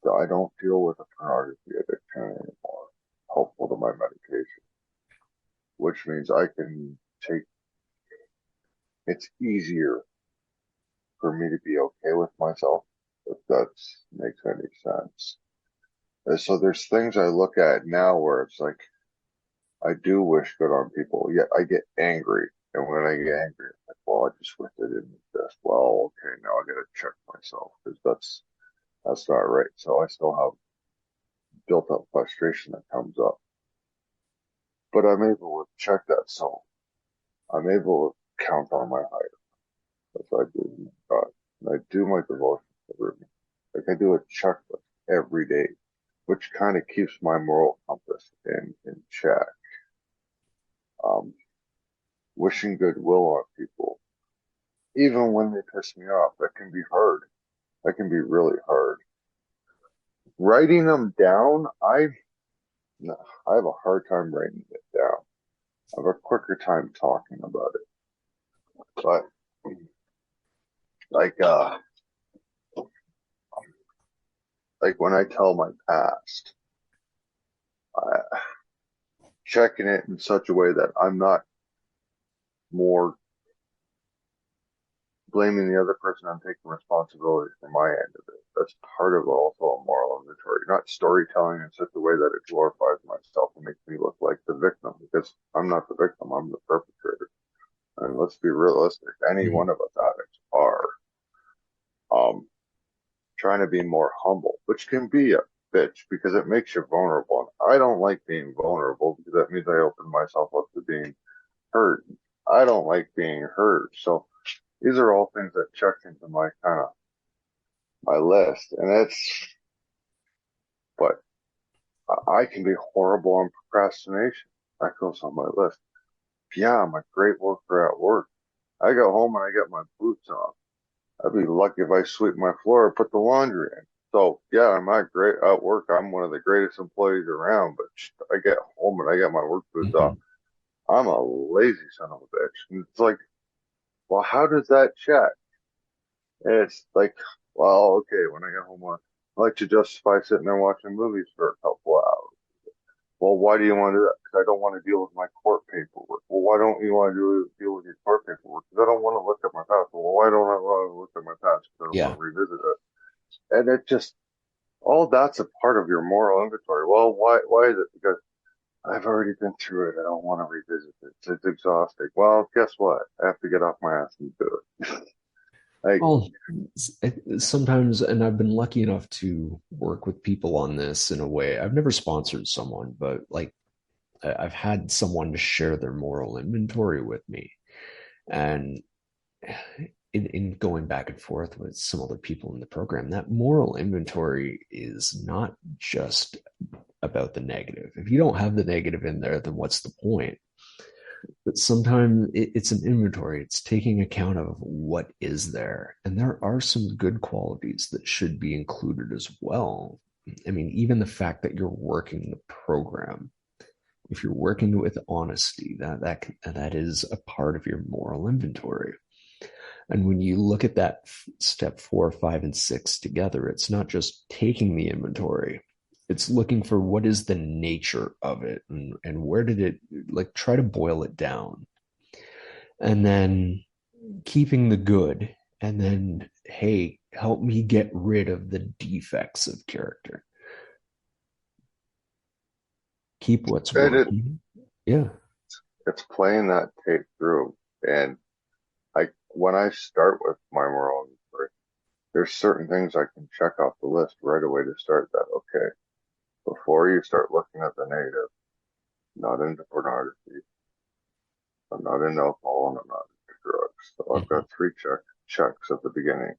So I don't deal with a pornography addiction anymore, helpful to my medication, which means I can take, it's easier for me to be okay with myself, if that makes any sense. And so there's things I look at now where it's like, I do wish good on people, yet I get angry. And when I get angry, it's like, well, I just wish they didn't exist. Well, okay, now I gotta check myself because that's not right. So I still have built up frustration that comes up. but I'm able to check that. So I'm able to count on my higher as I do with God. And I do my devotions every day. Like I do a checklist every day, which kind of keeps my moral compass in check. Um, Wishing goodwill on people, even when they piss me off, that can be hard. That can be really hard. Writing them down, no, I have a hard time writing it down. I have a quicker time talking about it. But like uh like when I tell my past, I checking it in such a way that I'm not more blaming the other person. I'm taking responsibility for my end of it. That's part of also a moral inventory, not storytelling in such a way that it glorifies myself and makes me look like the victim, because I'm not the victim, I'm the perpetrator. And let's be realistic, any Mhm. one of us addicts are. Um, Trying to be more humble, which can be a bitch because it makes you vulnerable. And I don't like being vulnerable because that means I open myself up to being hurt. I don't like being hurt. So these are all things that check into my kind of my list. And but I can be horrible on procrastination. That goes on my list. Yeah, I'm a great worker at work. I go home and I get my boots on. I'd be lucky if I sweep my floor or put the laundry in. So yeah, I'm not great at work. I'm one of the greatest employees around, but I get home and I get my work boots off. Mhm. I'm a lazy son of a bitch. And it's like, well, how does that check? And it's like, well, okay, when I get home, I like to justify sitting there watching movies for a couple hours. Well, why do you want to do that? Because I don't want to deal with my court paperwork. Well, why don't you want to deal with your court paperwork? Because I don't want to look at my past. Well, why don't I want to look at my past? Because I don't want Yeah. to revisit it. And it just, all that's a part of your moral inventory. Well, why is it? Because I've already been through it. I don't want to revisit it. It's exhausting. Well, guess what? I have to get off my ass and do it. Like, Well, sometimes, and I've been lucky enough to work with people on this in a way. I've never sponsored someone, but like I've had someone to share their moral inventory with me. And in going back and forth with some other people in the program, that moral inventory is not just about the negative. If you don't have the negative in there, then what's the point? But sometimes it's an inventory. It's taking account of what is there. And there are some good qualities that should be included as well. I mean, even the fact that you're working the program, if you're working with honesty, that is a part of your moral inventory. And when you look at that step 4, 5, and 6 together, it's not just taking the inventory. It's looking for what is the nature of it and where did it, like, try to boil it down. And then keeping the good. And then, hey, help me get rid of the defects of character. Keep what's and working. Yeah. it's playing that tape through. And when I start with my moral inventory, there's certain things I can check off the list right away to start that. Okay, before you start looking at the negative, not into pornography, I'm not into alcohol, and I'm not into drugs. So I've Mhm. got three checks at the beginning.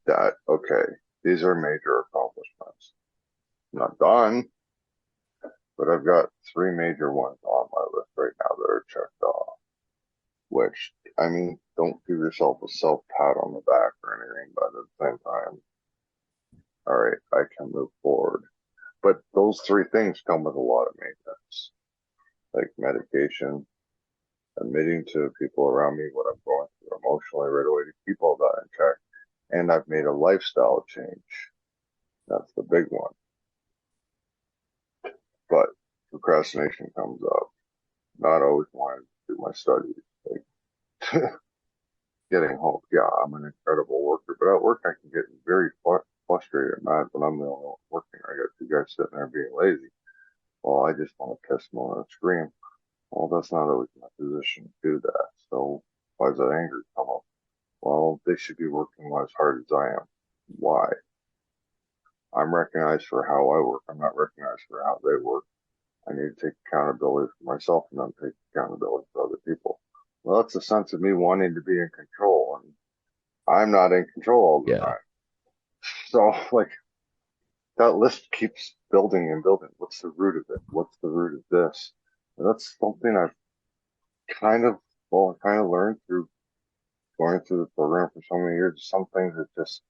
That okay, these are major accomplishments. I'm not done, but I've got three major ones on my list right now that are checked off. Which I mean, don't give yourself a self pat on the back or anything, but at the same time, all right, I can move forward. But those three things come with a lot of maintenance, like medication, admitting to people around me what I'm going through emotionally right away to keep all that in check. And I've made a lifestyle change. That's the big one. But procrastination comes up. Not always wanting to do my studies. Like getting home. Yeah, I'm an incredible worker, but at work I can get very frustrated and mad when I'm the only one working. I got two guys sitting there being lazy. Well, I just want to piss, moan, and scream. Well, that's not always my position to do that. So why does that anger come up? Well, they should be working as hard as I am. Why? I'm recognized for how I work. I'm not recognized for how they work. I need to take accountability for myself and then take accountability for other people. Well, that's a sense of me wanting to be in control, and I'm not in control all the Yeah. time. So, like, that list keeps building and building. What's the root of it? What's the root of this? And that's something I've kind of, well, I kind of learned through going through the program for so many years. Some things that just,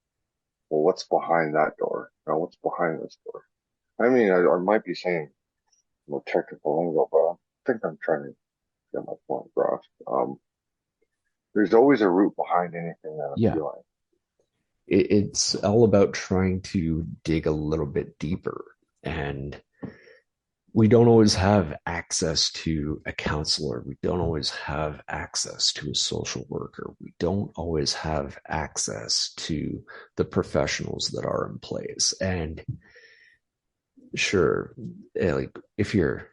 well, what's behind that door? Now, what's behind this door? I mean, I might be saying more technical lingo, but I think I'm trying to get my point across. There's always a root behind anything that I'm Yeah. feeling. It's all about trying to dig a little bit deeper. And we don't always have access to a counselor. We don't always have access to a social worker. We don't always have access to the professionals that are in place. And sure, like if you're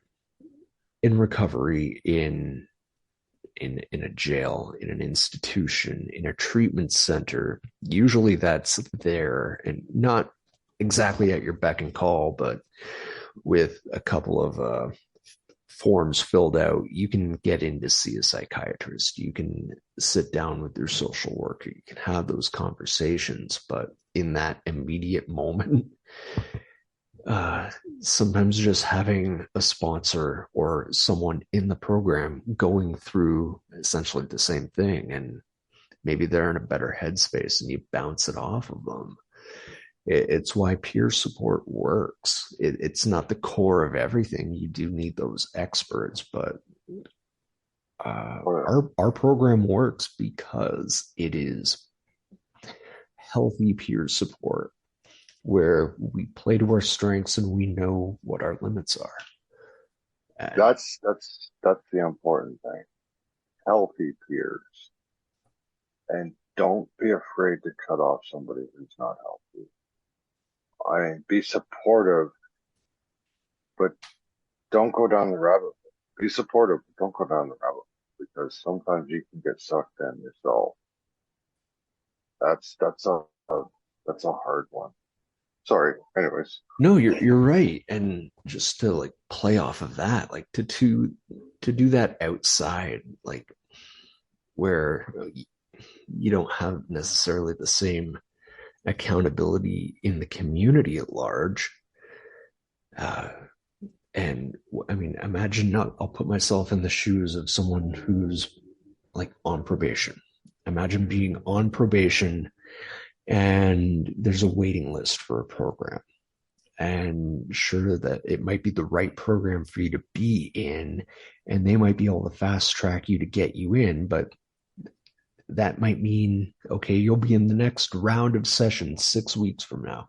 in recovery in a jail, in an institution, in a treatment center, usually that's there and not exactly at your beck and call, but with a couple of forms filled out, you can get in to see a psychiatrist. You can sit down with your social worker. You can have those conversations. But in that immediate moment, sometimes just having a sponsor or someone in the program going through essentially the same thing, and maybe they're in a better headspace and you bounce it off of them. It's why peer support works. It's not the core of everything. You do need those experts, but But our program works because it is healthy peer support where we play to our strengths and we know what our limits are. And that's the important thing. Healthy peers, and don't be afraid to cut off somebody who's not healthy. I mean, be supportive, but don't go down the rabbit hole. Be supportive, but don't go down the rabbit hole because sometimes you can get sucked in yourself. That's a that's a hard one. Sorry. Anyways, no, you're right. And just to like play off of that, like to do that outside, like where you don't have necessarily the same accountability in the community at large. Uh, and I mean, imagine not, I'll put myself in the shoes of someone who's like on probation. Imagine being on probation and there's a waiting list for a program. And sure that it might be the right program for you to be in, and they might be able to fast track you to get you in, but that might mean, okay, you'll be in the next round of sessions 6 weeks from now.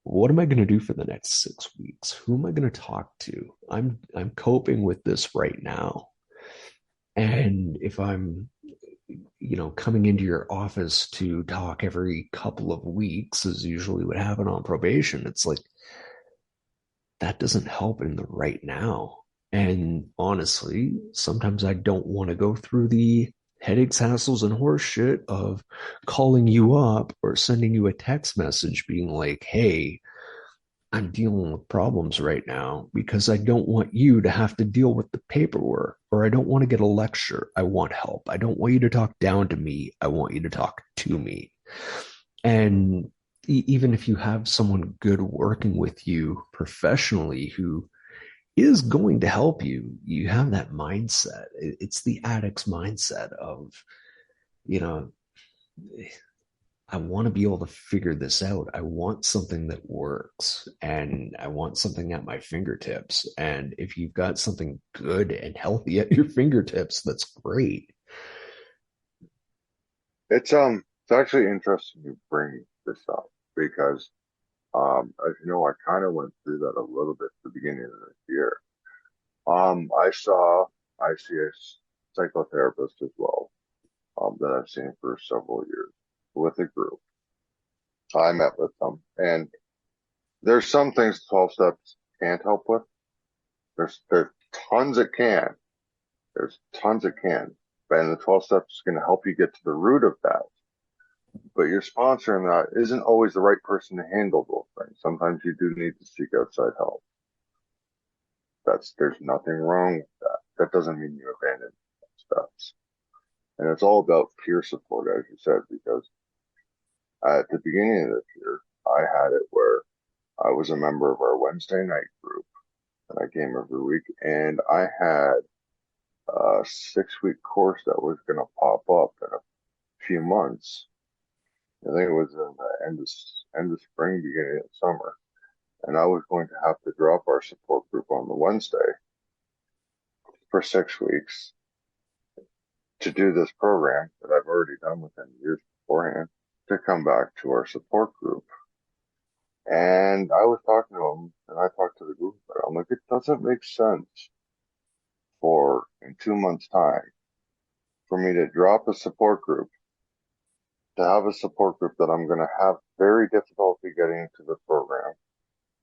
What am I going to do for the next 6 weeks? Who am I going to talk to? I'm coping with this right now. And if I'm, coming into your office to talk every couple of weeks is usually what happened on probation. It's like that doesn't help in the right now. And honestly, sometimes I don't want to go through the headaches, hassles, and horse shit of calling you up or sending you a text message being like, hey, I'm dealing with problems right now because I don't want you to have to deal with the paperwork or I don't want to get a lecture. I want help. I don't want you to talk down to me. I want you to talk to me. And even if you have someone good working with you professionally who is going to help you, you have that mindset. It's the addict's mindset of, you know, I want to be able to figure this out. I want something that works and I want something at my fingertips. And if you've got something good and healthy at your fingertips, that's great. it's actually interesting you bring this up because as you know, I kind of went through that a little bit at the beginning of this year. I see a psychotherapist as well, that I've seen for several years with a group. I met with them, and there's some things 12 steps can't help with. There's tons it can. There's tons it can. And the 12 steps is going to help you get to the root of that. But your sponsor in that isn't always the right person to handle those things. Sometimes you do need to seek outside help. there's nothing wrong with that. That doesn't mean you abandon steps. And it's all about peer support, as you said, because at the beginning of this year, I had it where I was a member of our Wednesday night group and I came every week, and I had a 6 week course that was going to pop up in a few months. I think it was in the end of spring, beginning of summer. And I was going to have to drop our support group on the Wednesday for 6 weeks to do this program that I've already done within years beforehand to come back to our support group. And I was talking to them and I talked to the group about it. I'm like, it doesn't make sense for in 2 months' time for me to drop a support group to have a support group that I'm going to have very difficulty getting into the program,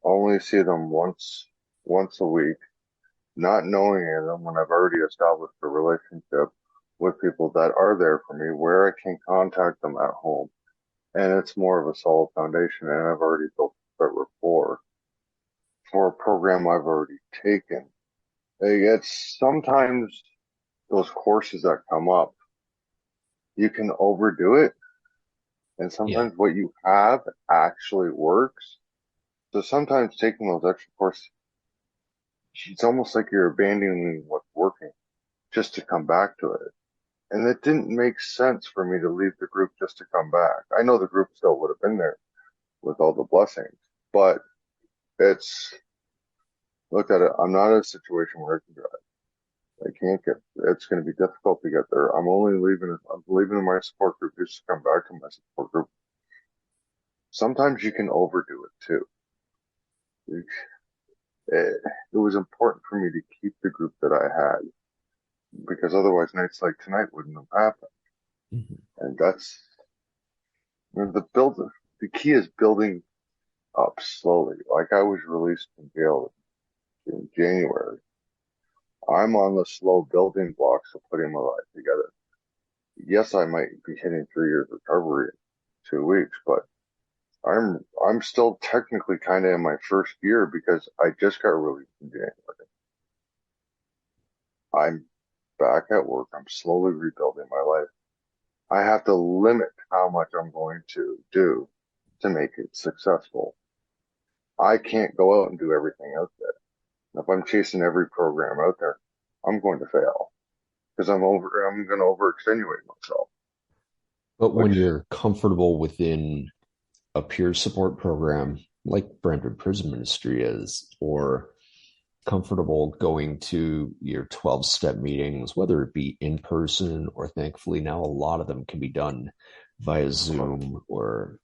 only see them once a week, not knowing them when I've already established a relationship with people that are there for me, where I can contact them at home. And it's more of a solid foundation, and I've already built that rapport for a program I've already taken. It's sometimes those courses that come up, you can overdo it, and Yeah. sometimes what you have actually works. So sometimes taking those extra courses, it's almost like you're abandoning what's working just to come back to it. And it didn't make sense for me to leave the group just to come back. I know the group still would have been there with all the blessings, but it's, look at it, I'm not in a situation where I can drive. I can't get, it's going to be difficult to get there. I'm leaving in my support group just to come back to my support group. Sometimes you can overdo it too. It was important for me to keep the group that I had because otherwise nights like tonight wouldn't have happened. Mhm. And that's, the key is building up slowly. Like I was released from jail in January. I'm on the slow building blocks of putting my life together. Yes, I might be hitting 3 years recovery in 2 weeks, but I'm still technically kind of in my first year because I just got released in January. I'm back at work. I'm slowly rebuilding my life. I have to limit how much I'm going to do to make it successful. I can't go out and do everything out there. If I'm chasing every program out there, I'm going to fail because I'm going to overextenuate myself, But when which, you're comfortable within a peer support program like Brentwood Prison Ministry is, or comfortable going to your 12-step meetings, whether it be in person or thankfully now a lot of them can be done via Zoom or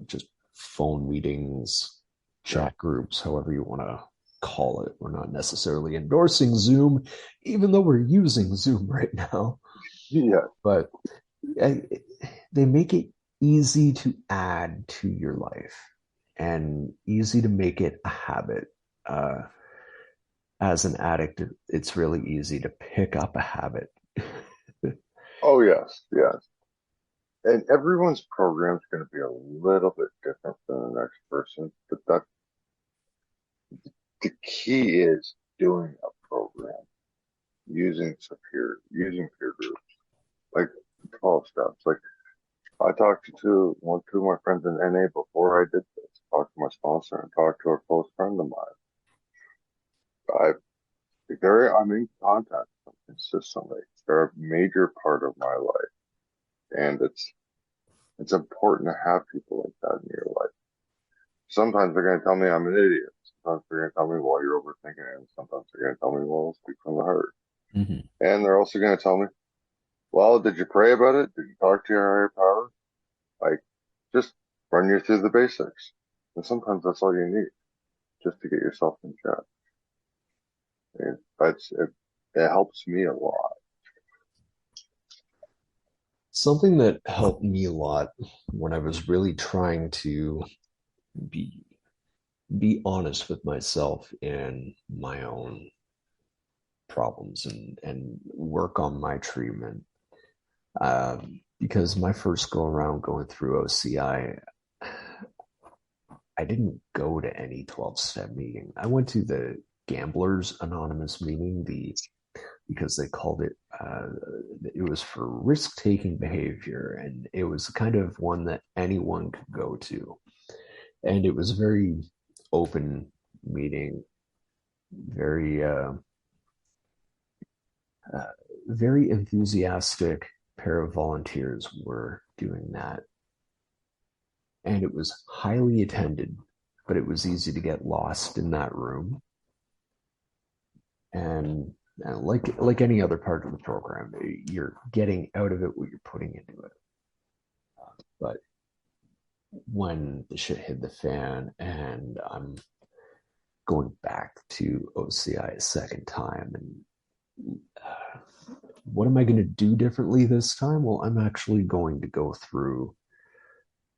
just phone meetings, yeah, chat groups, however you want to call it. We're not necessarily endorsing Zoom, even though we're using Zoom right now. yeah. But I, they make it easy to add to your life and easy to make it a habit. As an addict, it's really easy to pick up a habit. Oh, yes, yes. And everyone's program is going to be a little bit different than the next person, but the key is doing a program using peer groups, like 12 steps. Like I talked to two of my friends in NA before I did this. Talked to my sponsor and talked to a close friend of mine. I I'm in contact with them consistently. They're a major part of my life, and it's important to have people like that in your life. Sometimes they're going to tell me I'm an idiot. Sometimes they're going to tell me, well, you're overthinking it. And sometimes they're going to tell me, well, speak from the heart. Mm-hmm. And they're also going to tell me, well, did you pray about it? Did you talk to your higher power? Like, just run you through the basics. And sometimes that's all you need just to get yourself in check. And it helps me a lot. Something that helped me a lot when I was really trying to be be honest with myself and my own problems and work on my treatment. Because my first go around going through OCI, I didn't go to any 12-step meeting. I went to the Gamblers Anonymous meeting, because they called it, it was for risk-taking behavior, and it was kind of one that anyone could go to. And it was a very open meeting, very uh, very enthusiastic pair of volunteers were doing that. And it was highly attended, but it was easy to get lost in that room. And like any other part of the program, you're getting out of it what you're putting into it. But when the shit hit the fan and I'm going back to OCI a second time, and what am I going to do differently this time? Well, I'm actually going to go through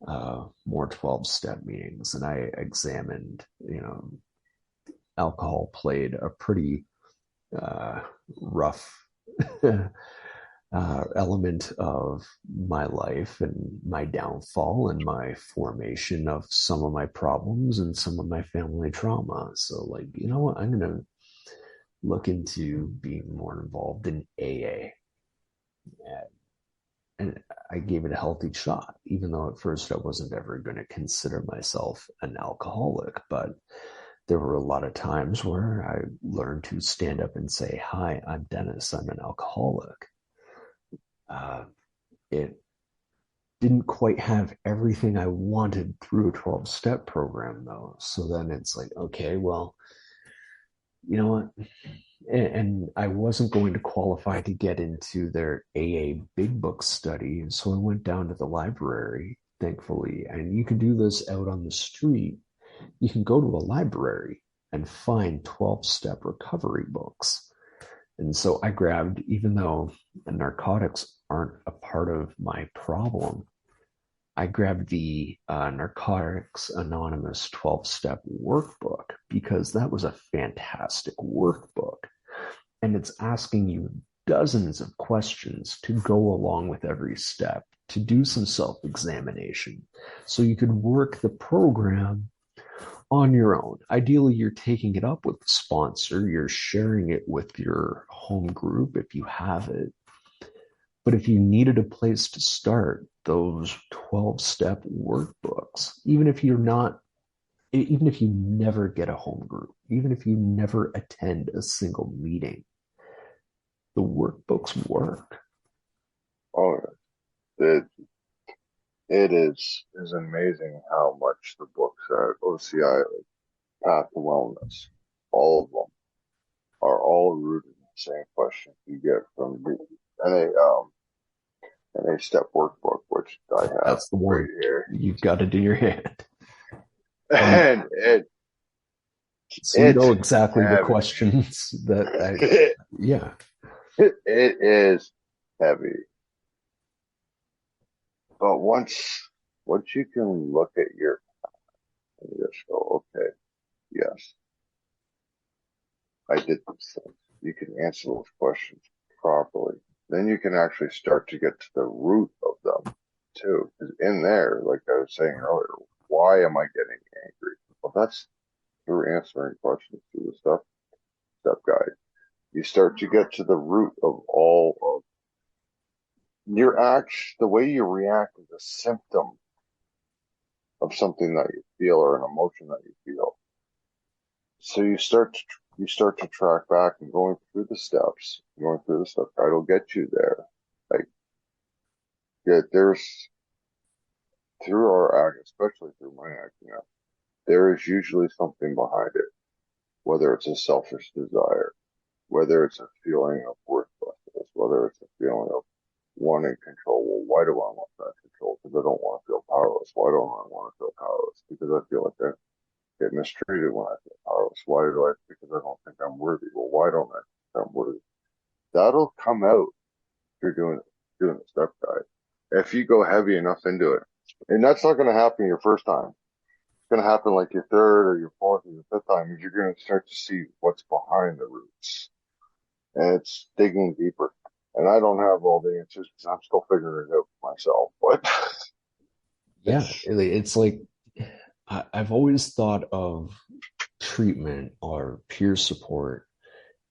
more 12-step meetings, and I examined, alcohol played a pretty rough element of my life and my downfall and my formation of some of my problems and some of my family trauma. So, like, you know what? I'm going to look into being more involved in AA. And I gave it a healthy shot, even though at first I wasn't ever going to consider myself an alcoholic. But there were a lot of times where I learned to stand up and say, "Hi, I'm Dennis. I'm an alcoholic." It didn't quite have everything I wanted through a 12-step program, though. So then it's like, okay, well, you know what? And I wasn't going to qualify to get into their AA Big Book study. So I went down to the library, thankfully. And you can do this out on the street. You can go to a library and find 12-step recovery books. And so I grabbed, even though narcotics aren't a part of my problem, I grabbed the Narcotics Anonymous 12-step workbook because that was a fantastic workbook. And it's asking you dozens of questions to go along with every step, to do some self-examination. So you could work the program on your own. Ideally, you're taking it up with the sponsor, you're sharing it with your home group if you have it. But if you needed a place to start, those 12-step workbooks, even if you never get a home group, even if you never attend a single meeting, the workbooks work. Oh, it it is amazing how much the books at OCI, like Path to Wellness, all of them are all rooted in the same question you get from the NA step workbook, which I have That's the right one here. you've got to do your hand. And So you know it's exactly the heavy. questions yeah. It is heavy. But once you can look at your and you just go, okay, yes, I did these things. You can answer those questions properly. Then you can actually start to get to the root of them too. Because in there, like I was saying earlier, why am I getting angry? Well, that's through answering questions through the step guide. You start to get to the root of all of your action. The way you react is a symptom of something that you feel or an emotion that you feel. So you start to track back and going through the steps, going through the step guide will get you there. Like, yeah, there's through our act, especially through my acting out, there is usually something behind it, whether it's a selfish desire, whether it's a feeling of worthlessness, whether it's a feeling of wanting control. Well, why do I want that control? Because I don't want to feel powerless. Why don't I want to feel powerless? Because I feel like I get mistreated when I feel powerless. Why do I? Because I don't think I'm worthy. Well, why don't I think I'm worthy? That'll come out if you're doing the step guide. If you go heavy enough into it, and that's not going to happen your first time. It's going to happen like your third or your fourth or your fifth time. You're going to start to see what's behind the roots, and it's digging deeper. And I don't have all the answers because I'm still figuring it out myself. But Yeah, it's like I've always thought of treatment or peer support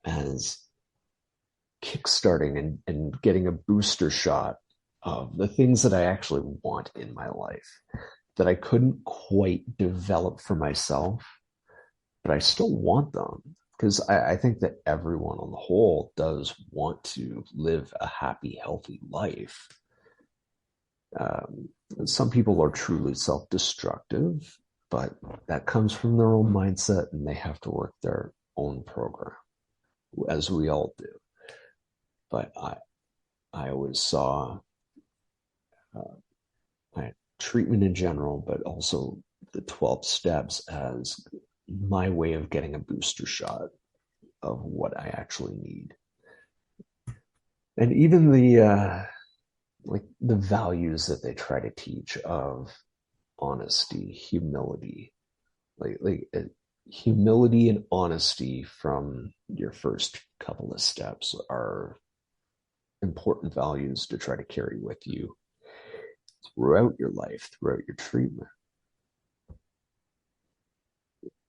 as kickstarting and getting a booster shot of the things that I actually want in my life that I couldn't quite develop for myself, but I still want them because I think that everyone on the whole does want to live a happy, healthy life. Um, some people are truly self destructive, but that comes from their own mindset and they have to work their own program, as we all do. But I always saw treatment in general, but also the 12 steps as my way of getting a booster shot of what I actually need. And even the like the values that they try to teach of honesty, humility, like humility and honesty from your first couple of steps are important values to try to carry with you throughout your life, throughout your treatment.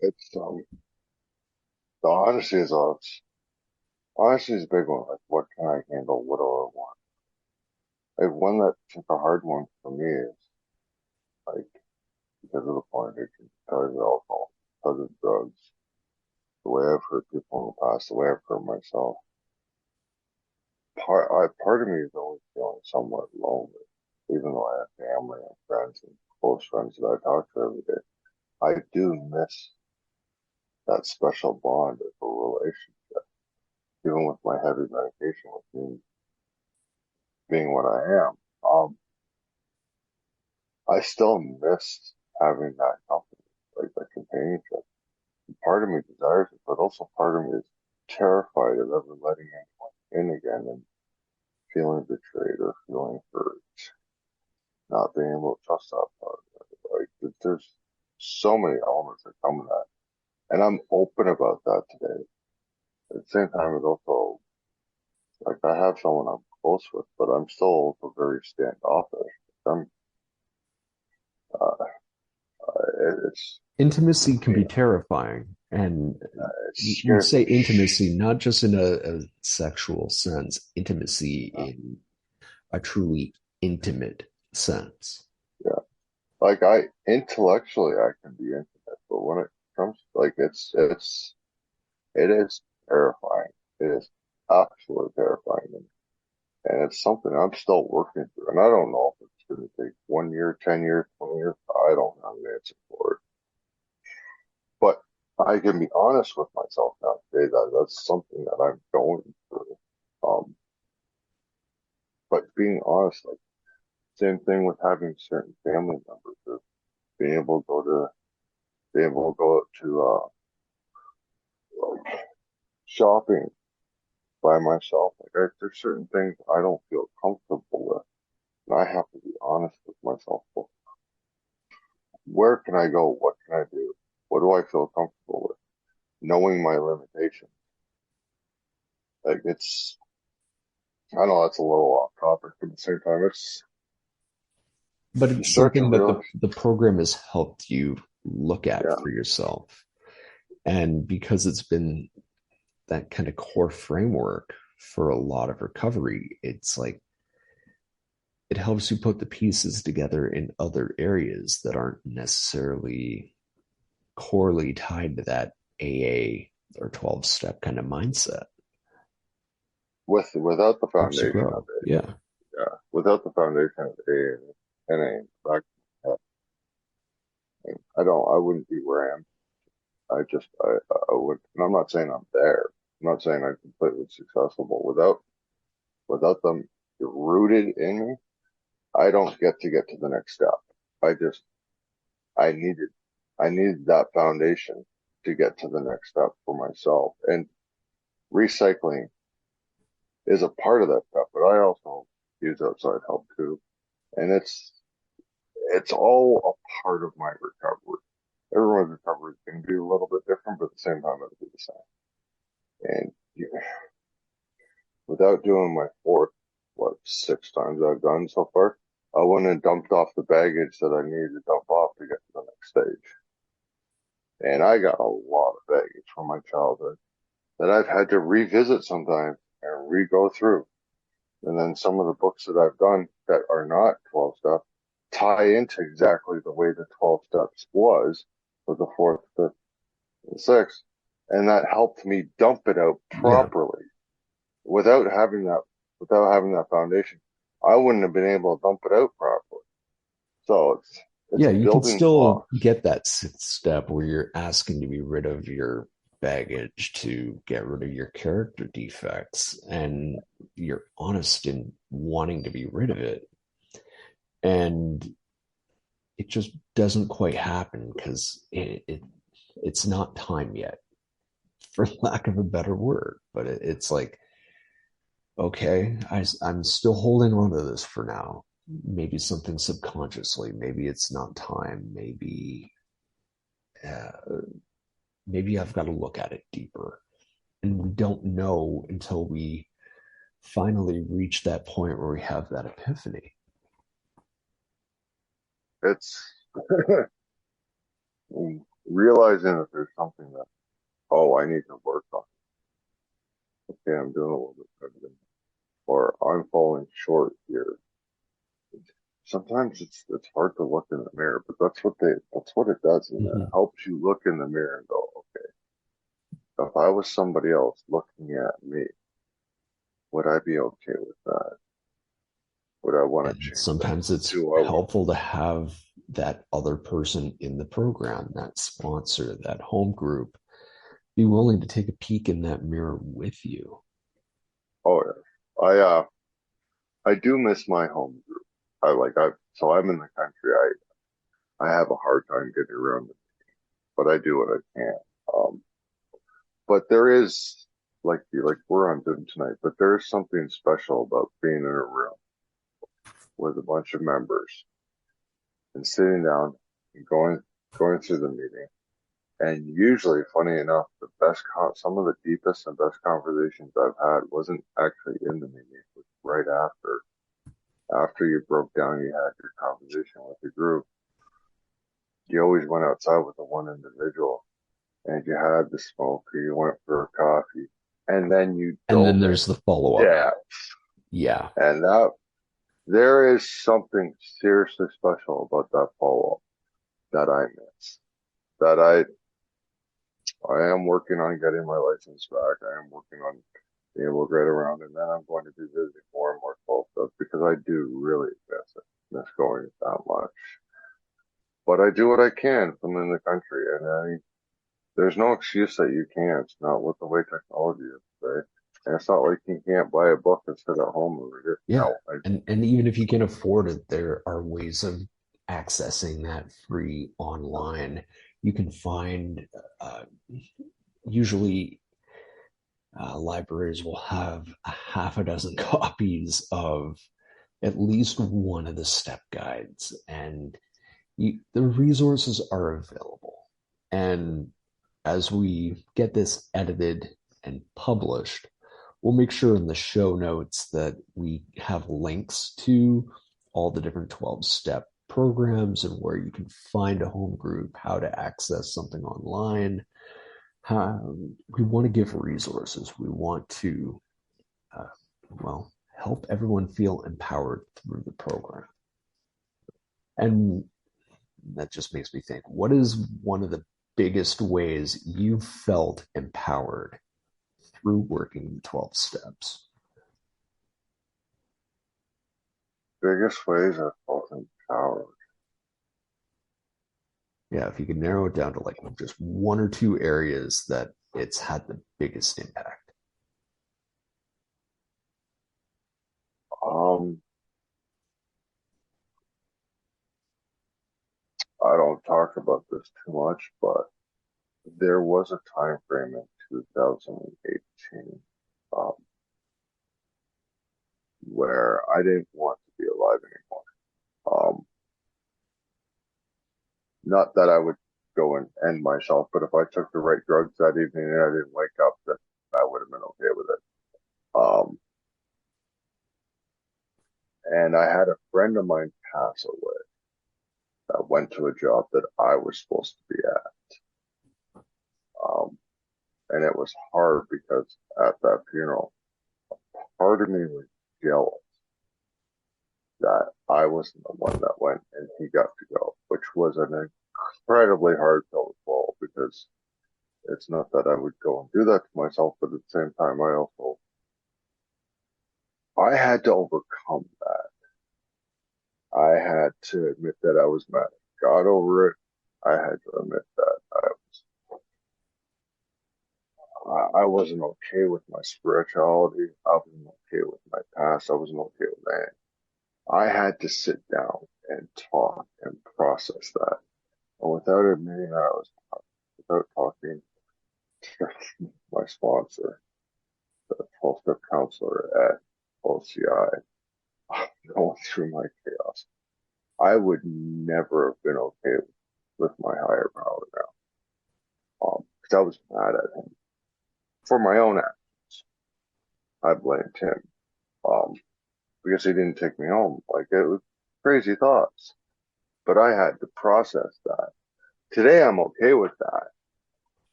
It's the honesty is a big one. Like, what can I handle? What do I want? Like, one that's a hard one for me is like because of the porn addiction, because of alcohol, because of drugs, the way I've hurt people in the past, the way I've hurt myself. Part of me is always feeling somewhat lonely, even though I have family and friends and close friends that I talk to every day. I do miss that special bond of a relationship, even with my heavy medication, with me being what I am. I still miss having that company, like that companionship. Part of me desires it, but also part of me is terrified of ever letting anyone in again and feeling betrayed or feeling hurt, not being able to trust that part. Like, there's so many elements that come with that. And I'm open about that today. At the same time, it's also like I have someone I'm close with, but I'm still also very standoffish. I'm, uh, it's, Intimacy can be terrifying. And it we scares say the intimacy not just in a sexual sense, intimacy in a truly intimate sense. yeah. Like intellectually I can be intimate, but when it comes like it is terrifying. It is absolutely terrifying. And it's something I'm still working through. And I don't know if it's going to take 1 year, 10 years, 20 years. I don't have an answer for it. But I can be honest with myself now today that that's something that I'm going through. Um, but being honest, like same thing with having certain family members, or being able to being able to go out to like shopping by myself. There's certain things I don't feel comfortable with, and I have to be honest with myself. Well, where can I go? What can I do? What do I feel comfortable with? Knowing my limitations. Like I know that's a little off topic, but at the same time, But you it's start to something that realize, the program has helped you look at yeah, for yourself. And because it's been that kind of core framework for a lot of recovery, it's like it helps you put the pieces together in other areas that aren't necessarily corely tied to that AA or 12 step kind of mindset. without the Helps you foundation of grow. it, Yeah. yeah, without the foundation of A and A, I wouldn't be where I am. I would, and I'm not saying I'm there. I'm not saying I'm completely successful, but without them rooted in me, I don't get to the next step. I just, I needed, I needed that foundation to get to the next step for myself. And recycling is a part of that stuff, but I also use outside help too. And it's all a part of my recovery. Everyone's recovery can be a little bit different, but at the same time, it'll be the same. And without doing my fourth, what, 6 times I've done so far, I went and dumped off the baggage that I needed to dump off to get to the next stage. And I got a lot of baggage from my childhood that I've had to revisit sometimes and re-go through. And then some of the books that I've done that are not 12 step tie into exactly the way the 12 steps was for the fourth, fifth, and sixth. And that helped me dump it out Yeah. properly without having that, without having that foundation. I wouldn't have been able to dump it out properly. So it's Yeah, you can building still blocks. get that sixth step where you're asking to be rid of your baggage to get rid of your character defects, and you're honest in wanting to be rid of it. And it just doesn't quite happen because it's not time yet, for lack of a better word. But it's like, okay, I'm still holding on to this for now. Maybe something subconsciously, maybe it's not time, uh, maybe I've got to look at it deeper. And we don't know until we finally reach that point where we have that epiphany. It's realizing that there's something that, oh, I need to work on. Okay, I'm doing a little bit better than, or I'm falling short here. Sometimes it's hard to look in the mirror, but that's what it does, and it Mm-hmm. helps you look in the mirror and go, okay, if I was somebody else looking at me, would I be okay with that? Would I want to And change that? sometimes it's Do I want? helpful to have that other person in the program, that sponsor, that home group, be willing to take a peek in that mirror with you. Oh yeah, I do miss my home group. So I'm in the country. I have a hard time getting around, but I do what I can. Um, but there is like we're on Zoom tonight, but there is something special about being in a room with a bunch of members and sitting down and going through the meeting. And usually, funny enough, some of the deepest and best conversations I've had wasn't actually in the meeting, it was right after you broke down, you had your conversation with the group. You always went outside with the one individual and you had the smoke or you went for a coffee and then you And then dove there's the follow in up. depth. Yeah. And that there is something seriously special about that follow up that I miss. That I am working on getting my license back. I am working on being able to get around, and then I'm going to be visiting more and more cool stuff because I do really miss it, miss going that much. But I do what I can from in the country, and there's no excuse that you can't. It's not with the way technology is today. And it's not like you can't buy a book and sit at home and read it. Yeah. No, And even if you can afford it, there are ways of accessing that free online. You can find uh, usually libraries will have a half a dozen copies of at least one of the step guides, and the resources are available. And as we get this edited and published, we'll make sure in the show notes that we have links to all the different 12 step programs and where you can find a home group, how to access something online. We want to give resources. We want to, uh, well, help everyone feel empowered through the program. And that just makes me think, what is one of the biggest ways you felt empowered through working the 12 steps? biggest ways I felt empowered. Yeah, if you can narrow it down to like just one or two areas that it's had the biggest impact. Um, I don't talk about this too much, but there was a time frame in 2018 um, where I didn't want to be alive anymore. Not that I would go and end myself, but if I took the right drugs that evening and I didn't wake up, then I would have been okay with it. Um, and I had a friend of mine pass away that went to a job that I was supposed to be at. And it was hard because at that funeral, part of me was jealous that I wasn't the one that went and he got to go, which was an incredibly hard pill to swallow because it's not that I would go and do that to myself, but at the same time, I had to overcome that. I had to admit that I was mad at God over it. I had to admit that I wasn't okay with my spirituality. I wasn't okay with my past. I wasn't okay with that. I had to sit down and talk and process that. And without admitting that without talking to my sponsor, the 12-step counselor at OCI, going through my chaos, I would never have been okay with my higher power now. Because I was mad at him for my own actions. I blamed him. Um, because he didn't take me home. Like it was crazy thoughts. But I had to process that. Today I'm okay with that.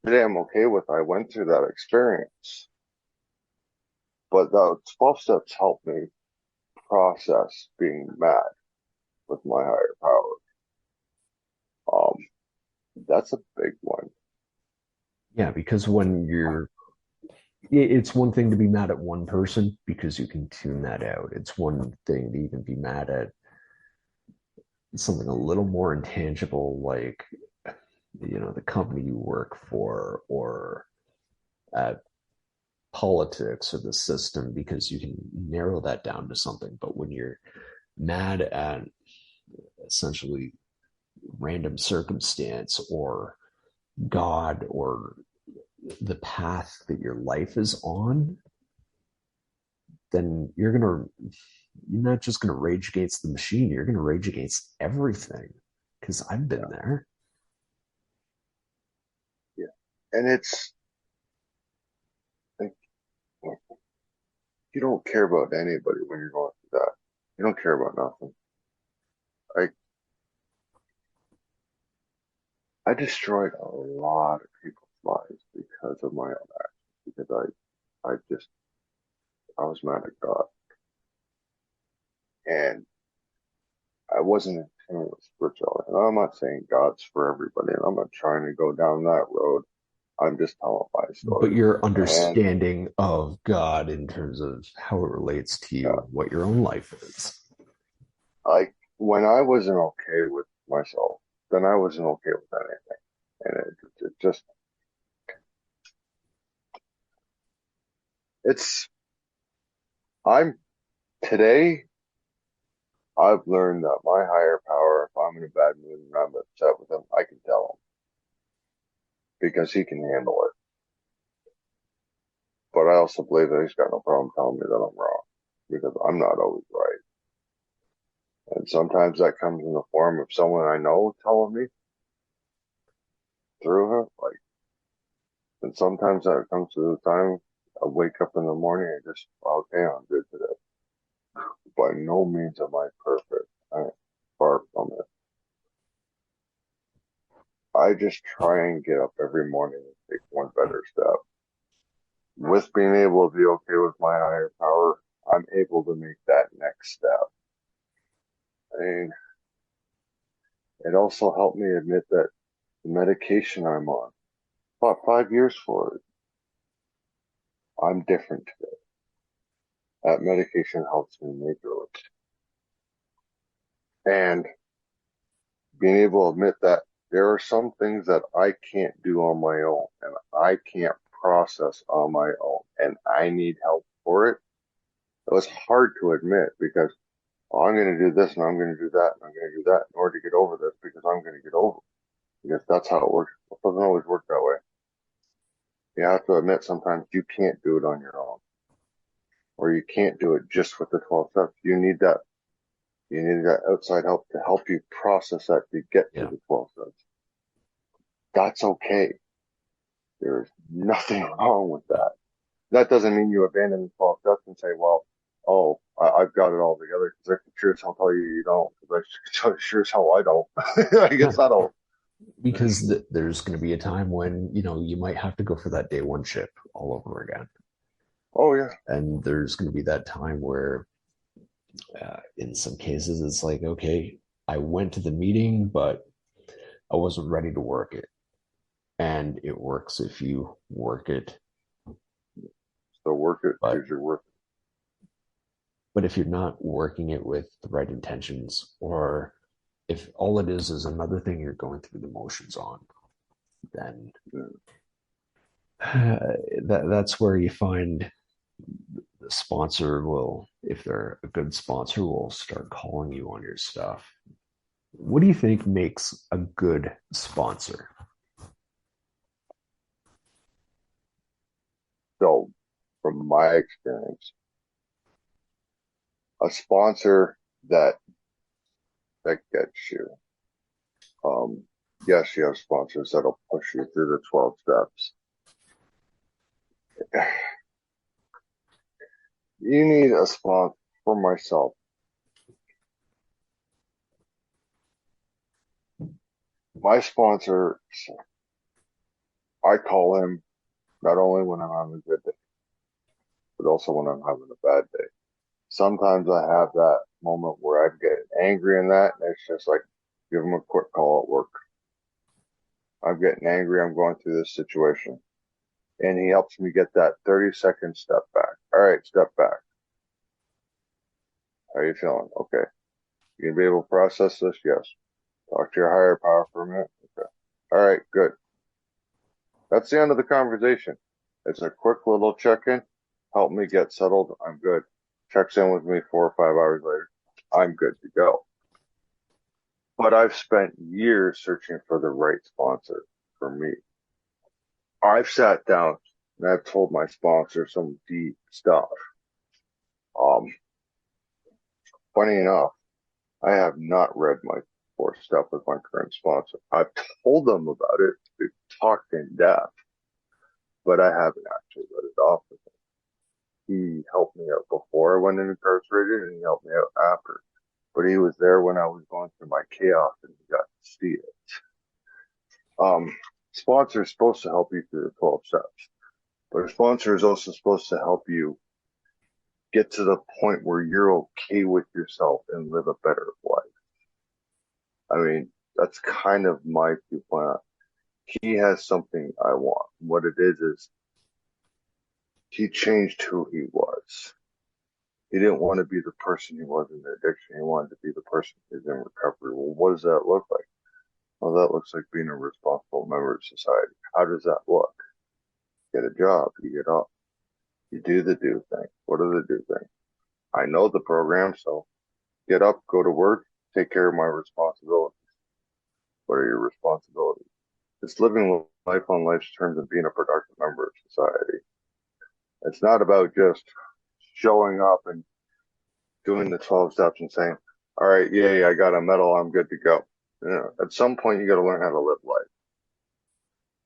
Today I'm okay with I went through that experience. But the 12 steps helped me process being mad with my higher power. Um, that's a big one. Yeah, because when it's one thing to be mad at one person because you can tune that out. It's one thing to even be mad at something a little more intangible, like, the company you work for, or at politics or the system, because you can narrow that down to something. But when you're mad at essentially random circumstance or God or the path that your life is on, then you're not just gonna rage against the machine, you're gonna rage against everything. Because I've been Yeah, there. yeah. And it's like you don't care about anybody when you're going through that. You don't care about nothing. Like I destroyed a lot of people's lives because of my own actions. Because I was mad at God, and I wasn't in tune with spirituality. And I'm not saying God's for everybody, and I'm not trying to go down that road. I'm just telling my But story. your And understanding of God in terms of how it relates to yeah, you, what your own life is. like when I wasn't okay with myself, then I wasn't okay with anything. And it just, it's, I'm today, I've learned that my higher power, if I'm in a bad mood and I'm upset with him, I can tell him because he can handle it. But I also believe that he's got no problem telling me that I'm wrong because I'm not always right. And sometimes that comes in the form of someone I know telling me through her. Like, and sometimes that comes to the time I wake up in the morning and just, okay, I'm good today. By no means am I perfect. I'm far from it. I just try and get up every morning and take one better step. With being able to be okay with my higher power, I'm able to make that next step. I mean, it also helped me admit that the medication I'm on, about 5 years for it, I'm different today. That medication helps me majorly. And being able to admit that there are some things that I can't do on my own and I can't process on my own and I need help for it. It was hard to admit because I'm going to do this and I'm going to do that and I'm going to do that in order to get over this because I'm going to get over it. Because that's how it works. It doesn't always work that way. You have to admit sometimes you can't do it on your own or you can't do it just with the 12 steps. You need that outside help to help you process that to get to Yeah. the 12 steps. That's okay. There's nothing wrong with that. That doesn't mean you abandon the 12 steps and say, well, oh, I've got it all together because I can sure as hell tell you you don't. Because I sure as hell I don't. I Yeah. guess I don't. because there's going to be a time when you might have to go for that day one ship all over again, Oh yeah, and there's going to be that time where in some cases it's like, okay, I went to the meeting but I wasn't ready to work it, and it works if you work it. so work it but because you're worth but if you're not working it with the right intentions, or if all it is another thing you're going through the motions on, then it. that's where you find the sponsor will, if they're a good sponsor, will start calling you on your stuff. What do you think makes a good sponsor? So, from my experience, a sponsor that gets you. Um, yes, you have sponsors that'll push you through the 12 steps. You need a sponsor. For myself, my sponsor, I call him not only when I'm having a good day, but also when I'm having a bad day. Sometimes I have that moment where I get angry in that, and it's just like, give him a quick call at work. I'm getting angry. I'm going through this situation. And he helps me get that 30-second step back. All right, step back. How are you feeling? Okay. You gonna be able to process this? Yes. Talk to your higher power for a minute. Okay. All right, good. That's the end of the conversation. It's a quick little check-in. Help me get settled. I'm good. Checks in with me 4 or 5 hours later. I'm good to go. But I've spent years searching for the right sponsor for me. I've sat down and I've told my sponsor some deep stuff. Um, Funny enough, I have not read my fourth step with my current sponsor. I've told them about it. We've talked in depth, but I haven't actually read it off with him. He helped me out before I went incarcerated, and he helped me out after. But he was there when I was going through my chaos, and he got to see it. Um, Sponsor is supposed to help you through the 12 steps, but a sponsor is also supposed to help you get to the point where you're okay with yourself and live a better life. I mean, that's kind of my viewpoint. He has something I want. What it is he changed who he was. He didn't want to be the person he was in the addiction. He wanted to be the person who's in recovery. Well, what does that look like? Well, that looks like being a responsible member of society. How does that look? Get a job, you get up, you do the do thing. What are the do things? I know the program, so get up, go to work, take care of my responsibilities. What are your responsibilities? It's living life on life's terms and being a productive member of society. It's not about just showing up and doing the 12 steps and saying, all right, yay, I got a medal, I'm good to go. At some point, you got to learn how to live life.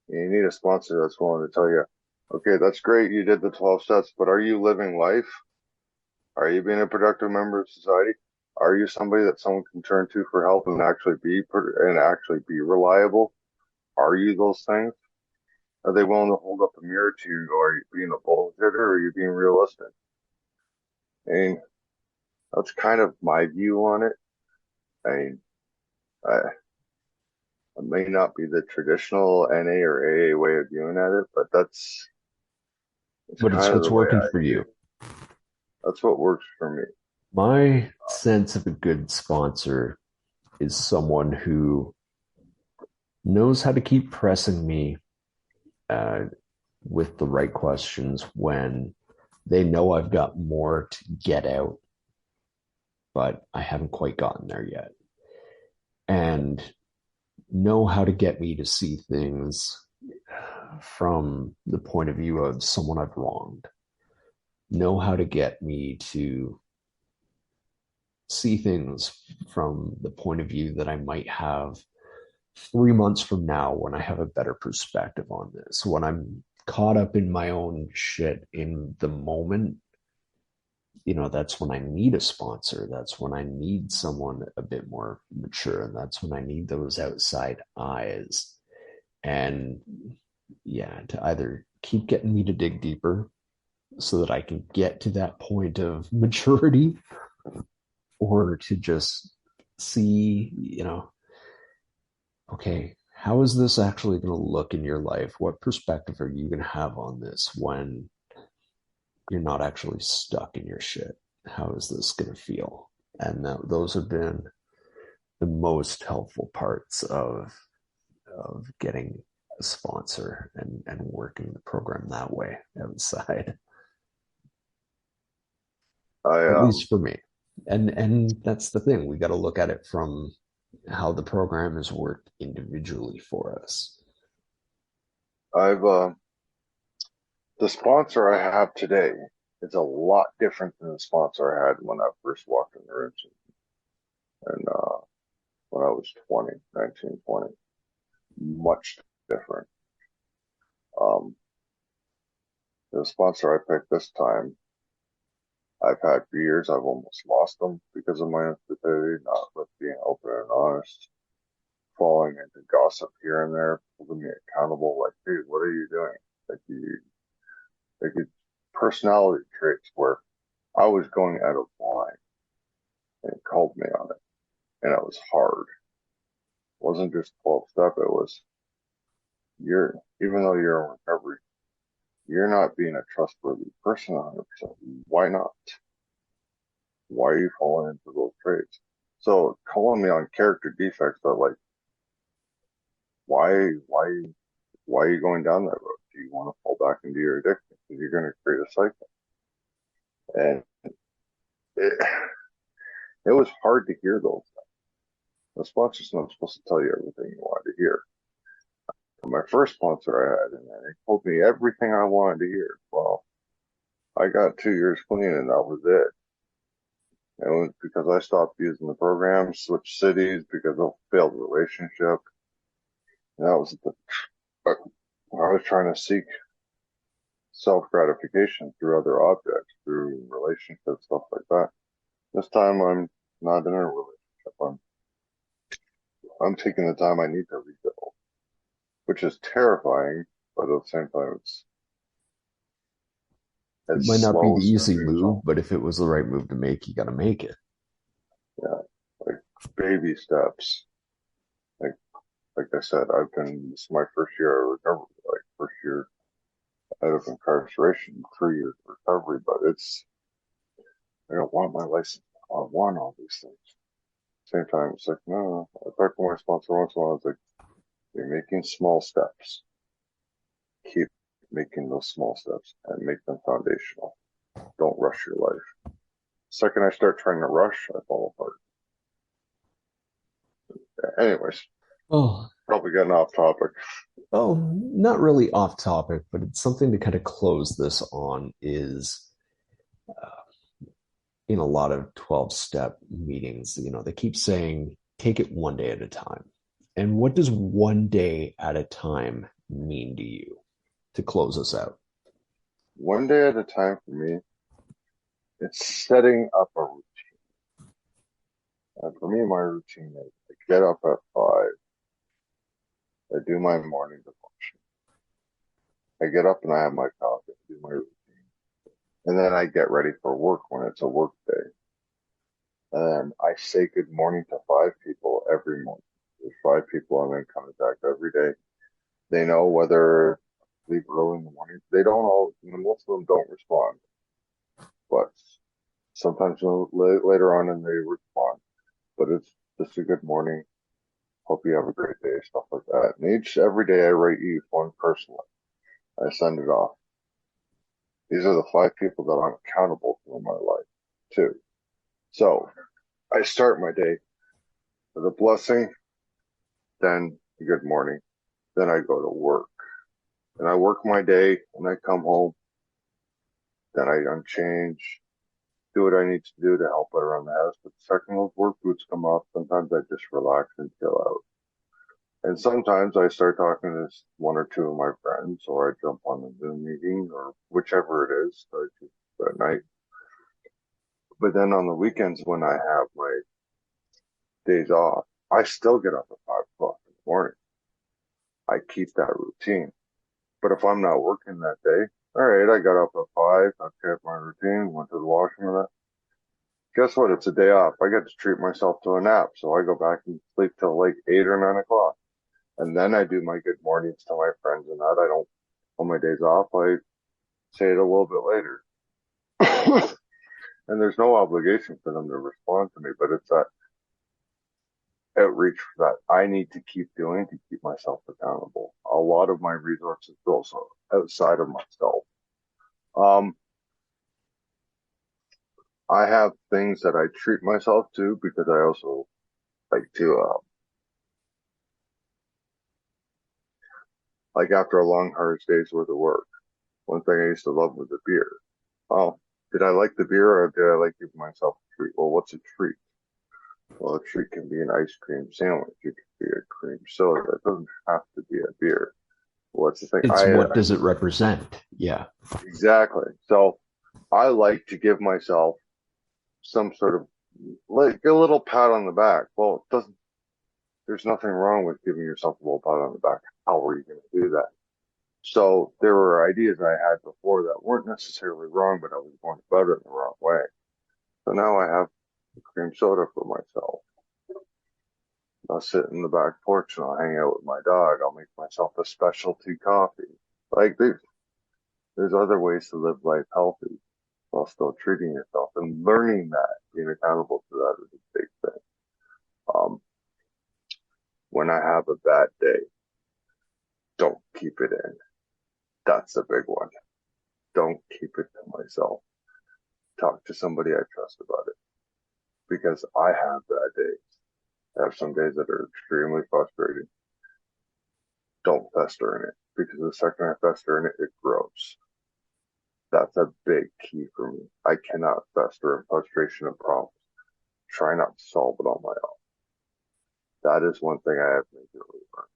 You need a sponsor that's willing to tell you, okay, that's great, you did the 12 steps, but are you living life? Are you being a productive member of society? Are you somebody that someone can turn to for help and actually be reliable? Are you those things? Are they willing to hold up a mirror to you and go, are you being a bullshitter or are you being realistic? And that's kind of my view on it. I mean, I, it may not be the traditional NA or AA way of viewing at it, but it's But it's kind of what's the way working I for see you. it. That's what works for me. My sense of a good sponsor is someone who knows how to keep pressing me uh, with the right questions when they know I've got more to get out, but I haven't quite gotten there yet. And know how to get me to see things from the point of view of someone I've wronged. Know how to get me to see things from the point of view that I might have 3 months from now when I have a better perspective on this. When I'm caught up in my own shit in the moment, that's when I need a sponsor. That's when I need someone a bit more mature. And that's when I need those outside eyes. And yeah, to either keep getting me to dig deeper so that I can get to that point of maturity, or to just see, okay, how is this actually going to look in your life? What perspective are you going to have on this when you're not actually stuck in your shit? How is this going to feel? And those have been the most helpful parts of getting a sponsor and working the program that way outside, I at least for me. And that's the thing. We got to look at it from how the program has worked individually for us. I've the sponsor I have today is a lot different than the sponsor I had when I first walked in the room, and when I was 20, 19, 20. Much different. Um, the sponsor I picked this time, I've had for years. I've almost lost them because of my stupidity, not with being open and honest, falling into gossip here and there, holding me accountable. Like, dude, what are you doing? Like it's personality traits where I was going out of line, and it called me on it, and it was hard. It wasn't just 12 step. It was even though you're in recovery, you're not being a trustworthy person 100%. Why not? Why are you falling into those traits? So calling me on character defects, but like, why, why, why are you going down that road? Do you want to fall back into your addiction? Because you're going to create a cycle. And it, it was hard to hear those things. The sponsor's not supposed to tell you everything you want to hear. My first sponsor I had in there, he told me everything I wanted to hear. Well, I got 2 years clean and that was it. It was because I stopped using the program, switched cities because of a failed relationship. And that was I was trying to seek self gratification through other objects, through relationships, stuff like that. This time I'm not in a relationship. I'm taking the time I need to rebuild, which is terrifying, but at the same time It it's might not be slow, the easy steady, move, so but if it was the right move to make, you got to make it. yeah, like baby steps. Like like I said, this is my first year of recovery, like first year out of incarceration, 3 years of recovery, but I don't want my license. I want all these things. Same time, it's like, no, I talked to my sponsor once in a while. It's like, you're making small steps. Keep making those small steps and make them foundational. Don't rush your life. Second I start trying to rush, I fall apart. Anyways, Oh, probably getting off topic. oh, not really off topic, but it's something to kind of close this on is in a lot of 12-step meetings, they keep saying, take it one day at a time. And what does one day at a time mean to you to close us out? One day at a time for me, it's setting up a routine. And for me, my routine is I get up at 5, I do my morning devotion. I get up and I have my coffee, do my routine. And then I get ready for work when it's a work day. And I say good morning to 5 people every morning. There's 5 people I'm in contact every day. They know whether I leave early in the morning. They don't all, most of them don't respond, but sometimes later on and they respond. But it's just a good morning. Hope you have a great day, stuff like that. And every day I write each one personally. I send it off. These are the 5 people that I'm accountable to in my life, too. So I start my day with a blessing, then a good morning. Then I go to work. And I work my day, and I come home. Then I unchange, do what I need to do to help out around the house. But the second those work boots come off, sometimes I just relax and chill out. And sometimes I start talking to one or two of my friends, or I jump on the Zoom meeting, or whichever it is, at night. But then on the weekends when I have my days off, I still get up at 5 o'clock in the morning. I keep that routine. But if I'm not working that day, all right, I got up at 5, I kept my routine, went to the washroom. Guess what? It's a day off. I get to treat myself to a nap. So I go back and sleep till like 8 or 9 o'clock. And then I do my good mornings to my friends and that. I don't, on my days off, I say it a little bit later. And there's no obligation for them to respond to me, but it's that outreach that I need to keep doing to keep myself accountable. A lot of my resources are also outside of myself. Um, I have things that I treat myself to because I also like to, like after a long, hard day's worth of work. One thing I used to love was a beer. Oh, did I like the beer or did I like giving myself a treat? Well, what's a treat? Well, a treat can be an ice cream sandwich. It could be a cream soda. It doesn't have to be a beer. What's the thing? It's what does it represent? Yeah. Exactly. So I like to give myself some sort of like a little pat on the back. Well, it doesn't, there's nothing wrong with giving yourself a little pat on the back. How are you going to do that? So there were ideas I had before that weren't necessarily wrong, but I was going about it in the wrong way. So now I have a cream soda for myself. I'll sit in the back porch and I'll hang out with my dog. I'll make myself a specialty coffee. Like there's other ways to live life healthy while still treating yourself and learning that, being accountable to that is a big thing. Um, when I have a bad day, don't keep it in. That's a big one. Don't keep it to myself. Talk to somebody I trust about it because I have bad days. I have some days that are extremely frustrating. Don't fester in it because the second I fester in it, it grows. That's a big key for me. I cannot fester in frustration and problems. Try not to solve it on my own. That is one thing I have majorly learned.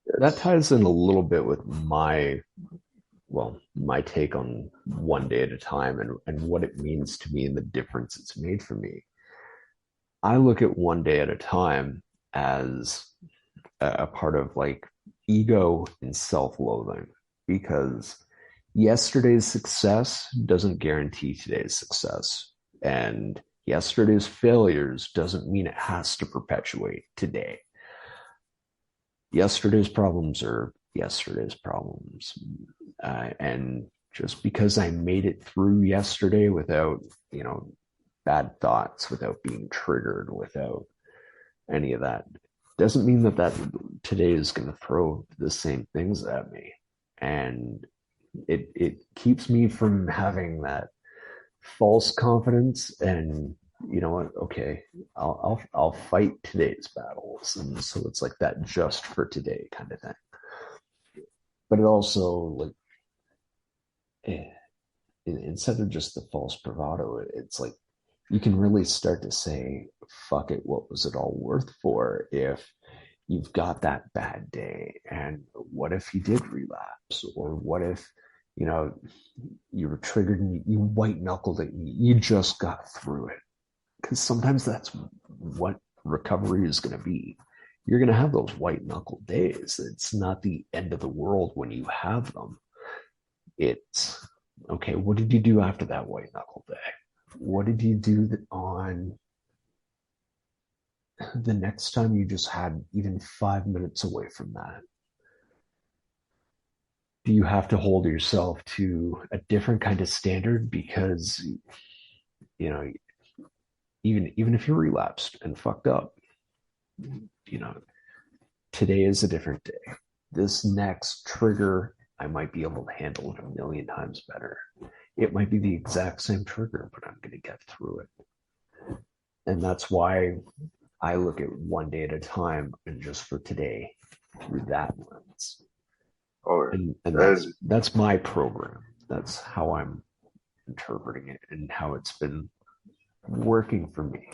That It's ties in a little bit with my take on one day at a time and what it means to me and the difference it's made for me. I look at one day at a time as a part of like ego and self-loathing because yesterday's success doesn't guarantee today's success. And yesterday's failures doesn't mean it has to perpetuate today. Yesterday's problems are yesterday's problems. And just because I made it through yesterday without, bad thoughts, without being triggered, without any of that, doesn't mean that today is going to throw the same things at me. And it keeps me from having that false confidence and you know what, okay, I'll fight today's battles, and so it's like that just for today kind of thing. But it also like eh, instead of just the false bravado, it's like you can really start to say, fuck it, what was it all worth for if you've got that bad day? And what if you did relapse? Or what if, you know, you were triggered and you white knuckled it and you just got through it? Because sometimes that's what recovery is going to be. You're going to have those white knuckle days. It's not the end of the world when you have them. It's okay, what did you do after that white knuckle day? What did you do on the next time you just had even 5 minutes away from that? Do you have to hold yourself to a different kind of standard because, you know, even if you're relapsed and fucked up, you know, today is a different day. This next trigger, I might be able to handle it a million times better. It might be the exact same trigger, but I'm going to get through it. And that's why I look at one day at a time and just for today through that lens. oh, And that's my program. That's how I'm interpreting it and how it's been working for me.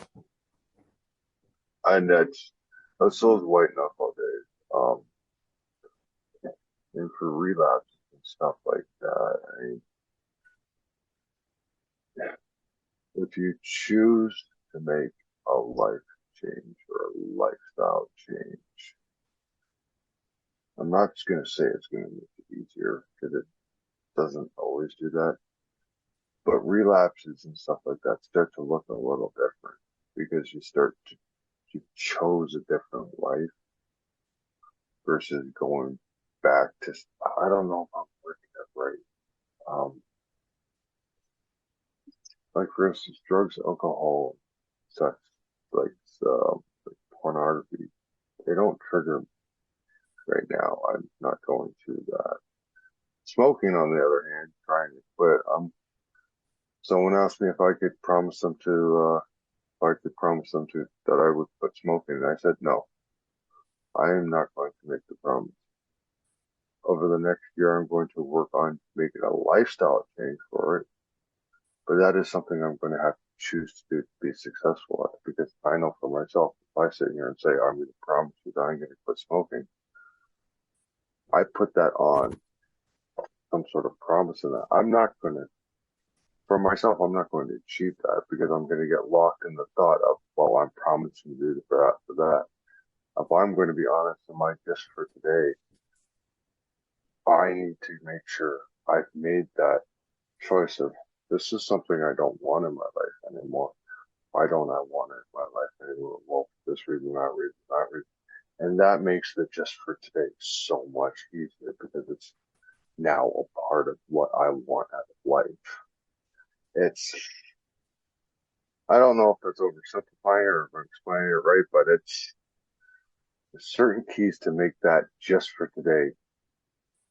and that's those white knuckle days. And for relapses and stuff like that, I mean, if you choose to make a life change or a lifestyle change, I'm not just going to say it's going to make it easier because it doesn't always do that. But relapses and stuff like that start to look a little different because you chose a different life versus going back to, I don't know if I'm working that right. Um, like for instance, drugs, alcohol, sex, like, like pornography, they don't trigger me right now. I'm not going to that. Smoking, on the other hand, trying to quit. Someone asked me if I could promise them to that I would quit smoking, and I said no. I am not going to make the promise. Over the next year, I'm going to work on making a lifestyle change for it, but that is something I'm going to have to choose to do to be successful at because I know for myself, if I sit here and say I'm going to promise you that I'm going to quit smoking, I put that on some sort of promise in that. I'm not going to, for myself, I'm not going to achieve that because I'm going to get locked in the thought of, well, I'm promising to do for that. If I'm going to be honest in my just for today, I need to make sure I've made that choice of this is something I don't want in my life anymore. Why don't I want it in my life anymore? Well, for this reason, that reason, that reason. And that makes the just for today so much easier because it's now a part of what I want out of life. It's, I don't know if that's oversimplifying or if I'm explaining it right, but it's there's certain keys to make that just for today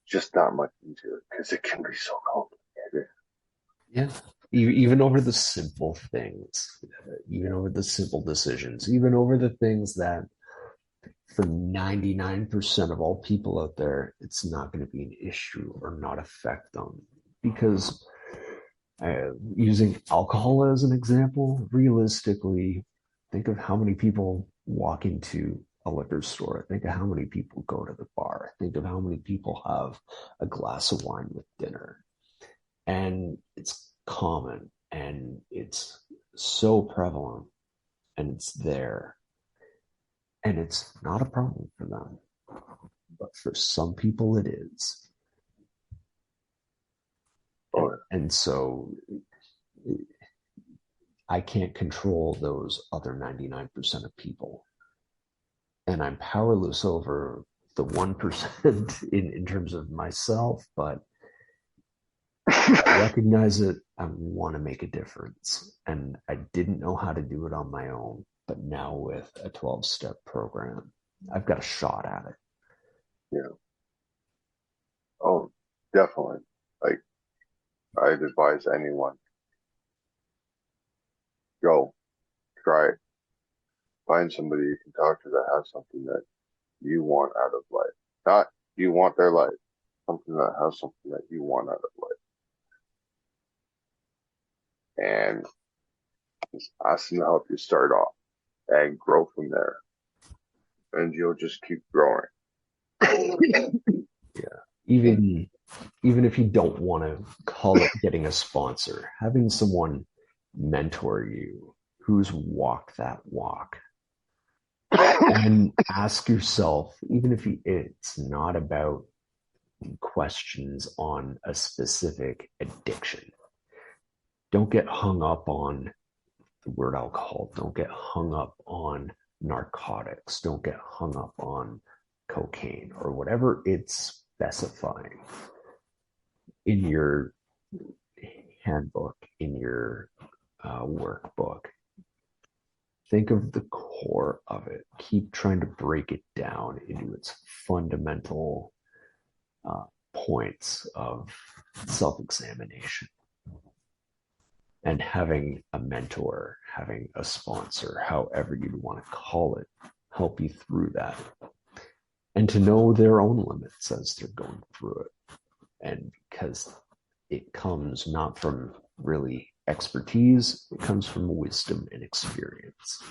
just that much easier because it can be so complicated. Yeah. Even over the simple things, even over the simple decisions, even over the things that for 99% of all people out there, it's not going to be an issue or not affect them. Because using alcohol as an example, realistically, think of how many people walk into a liquor store. Think of how many people go to the bar. Think of how many people have a glass of wine with dinner. And it's common and it's so prevalent and it's there. And it's not a problem for them. But for some people, it is. And, Oh, and so I can't control those other 99% of people. And I'm powerless over the 1% in terms of myself, but I recognize it. I want to make a difference. And I didn't know how to do it on my own. But now with a 12-step program, I've got a shot at it. yeah. Oh, definitely. Like, I'd advise anyone go try it. Find somebody you can talk to that has something that you want out of life. Not you want their life, something that has something that you want out of life. And just ask them to help you start off and grow from there. And you'll just keep growing. Yeah. Even if you don't want to call it getting a sponsor, having someone mentor you who's walked that walk and ask yourself, even if it's not about questions on a specific addiction, don't get hung up on the word alcohol. Don't get hung up on narcotics. Don't get hung up on cocaine or whatever it's specifying in your handbook, in your workbook. Think of the core of it. Keep trying to break it down into its fundamental uh, points of self examination. And having a mentor, having a sponsor, however you want to call it, help you through that. And to know their own limits as they're going through it. And because it comes not from really expertise, it comes from wisdom and experience.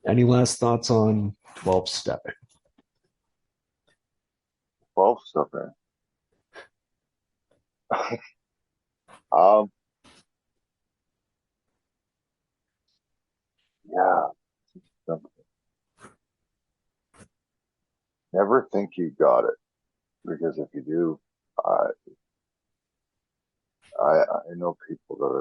Any last thoughts on 12 stepping? 12 stepping. Um, yeah, never think you got it because if you do, I I know people that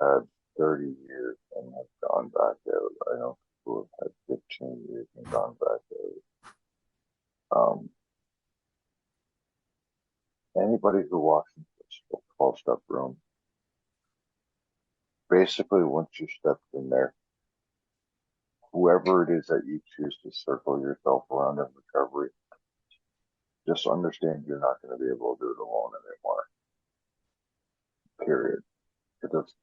have had 30 years and have gone back out. I know people have had 15 years and gone back out. Anybody who walks into a 12-step room, basically once you step in there, whoever it is that you choose to circle yourself around in recovery, just understand you're not going to be able to do it alone anymore. Period. Because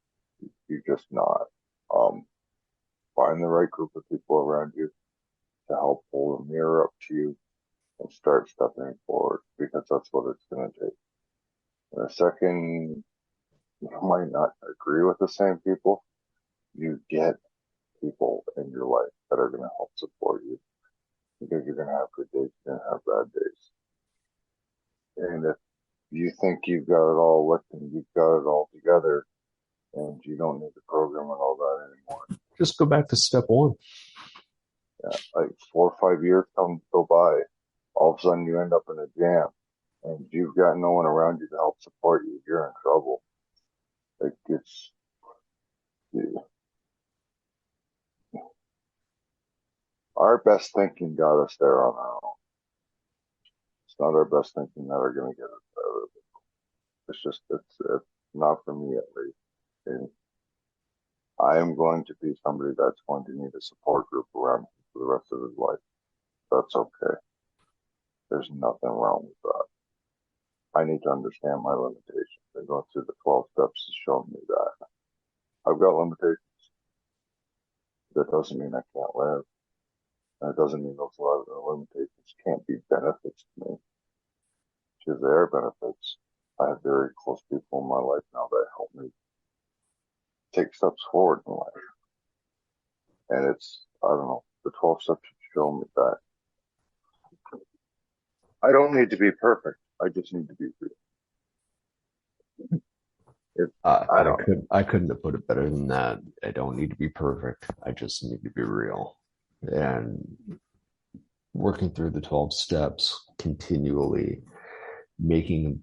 you're just not. Um, find the right group of people around you to help hold a mirror up to you and start stepping forward because that's what it's going to take. And the second, you might not agree with the same people, you get people in your life that are going to help support you because you're going to have good days, you're going to have bad days. And if you think you've got it all licked and you've got it all together and you don't need the program and all that anymore, Just go back to step one. yeah, like 4 or 5 years go by, all of a sudden you end up in a jam and you've got no one around you to help support you, you're in trouble. Like it's, our best thinking got us there on our own. It's not our best thinking that are going to get us out of it. It's not for me at least. And I am going to be somebody that's going to need a support group around him for the rest of his life. That's okay. There's nothing wrong with that. I need to understand my limitations. And going through the 12 steps has shown me that. I've got limitations. That doesn't mean I can't live. And it doesn't mean those limitations can't be benefits to me. Because they are benefits. I have very close people in my life now that help me take steps forward in life. And I don't know, the 12 steps show me that I don't need to be perfect. I just need to be real. I don't know. I couldn't have put it better than that. I don't need to be perfect. I just need to be real. And working through the 12 steps continually, making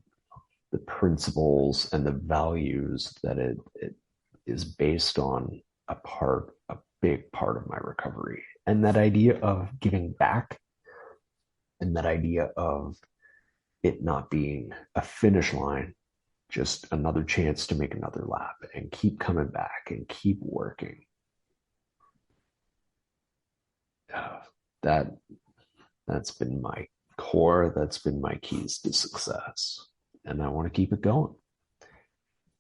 the principles and the values that it is based on a big part of my recovery. And that idea of giving back and that idea of it not being a finish line, just another chance to make another lap and keep coming back and keep working. That's been my core. That's been my keys to success. And I want to keep it going.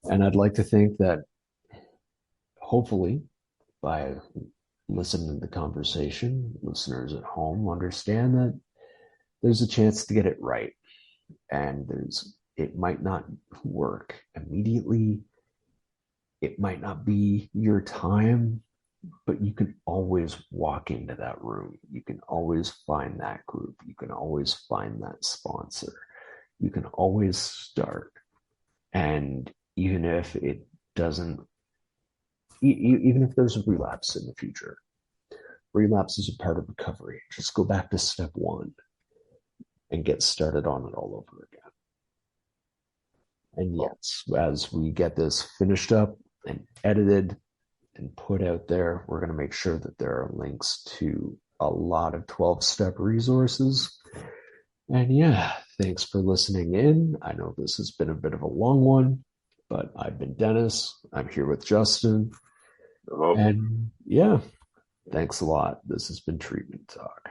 And I'd like to think that hopefully by listening to the conversation, listeners at home understand that there's a chance to get it right. And it might not work immediately. It might not be your time, but you can always walk into that room. You can always find that group. You can always find that sponsor. You can always start. And even if it doesn't, even if there's a relapse in the future, relapse is a part of recovery. Just go back to step one and get started on it all over again. And yes, as we get this finished up and edited and put out there, we're going to make sure that there are links to a lot of 12-step resources. And yeah, thanks for listening in. I know this has been a bit of a long one, but I've been Dennis. I'm here with Justin. Hello. And yeah, thanks a lot. This has been Treatment Talk.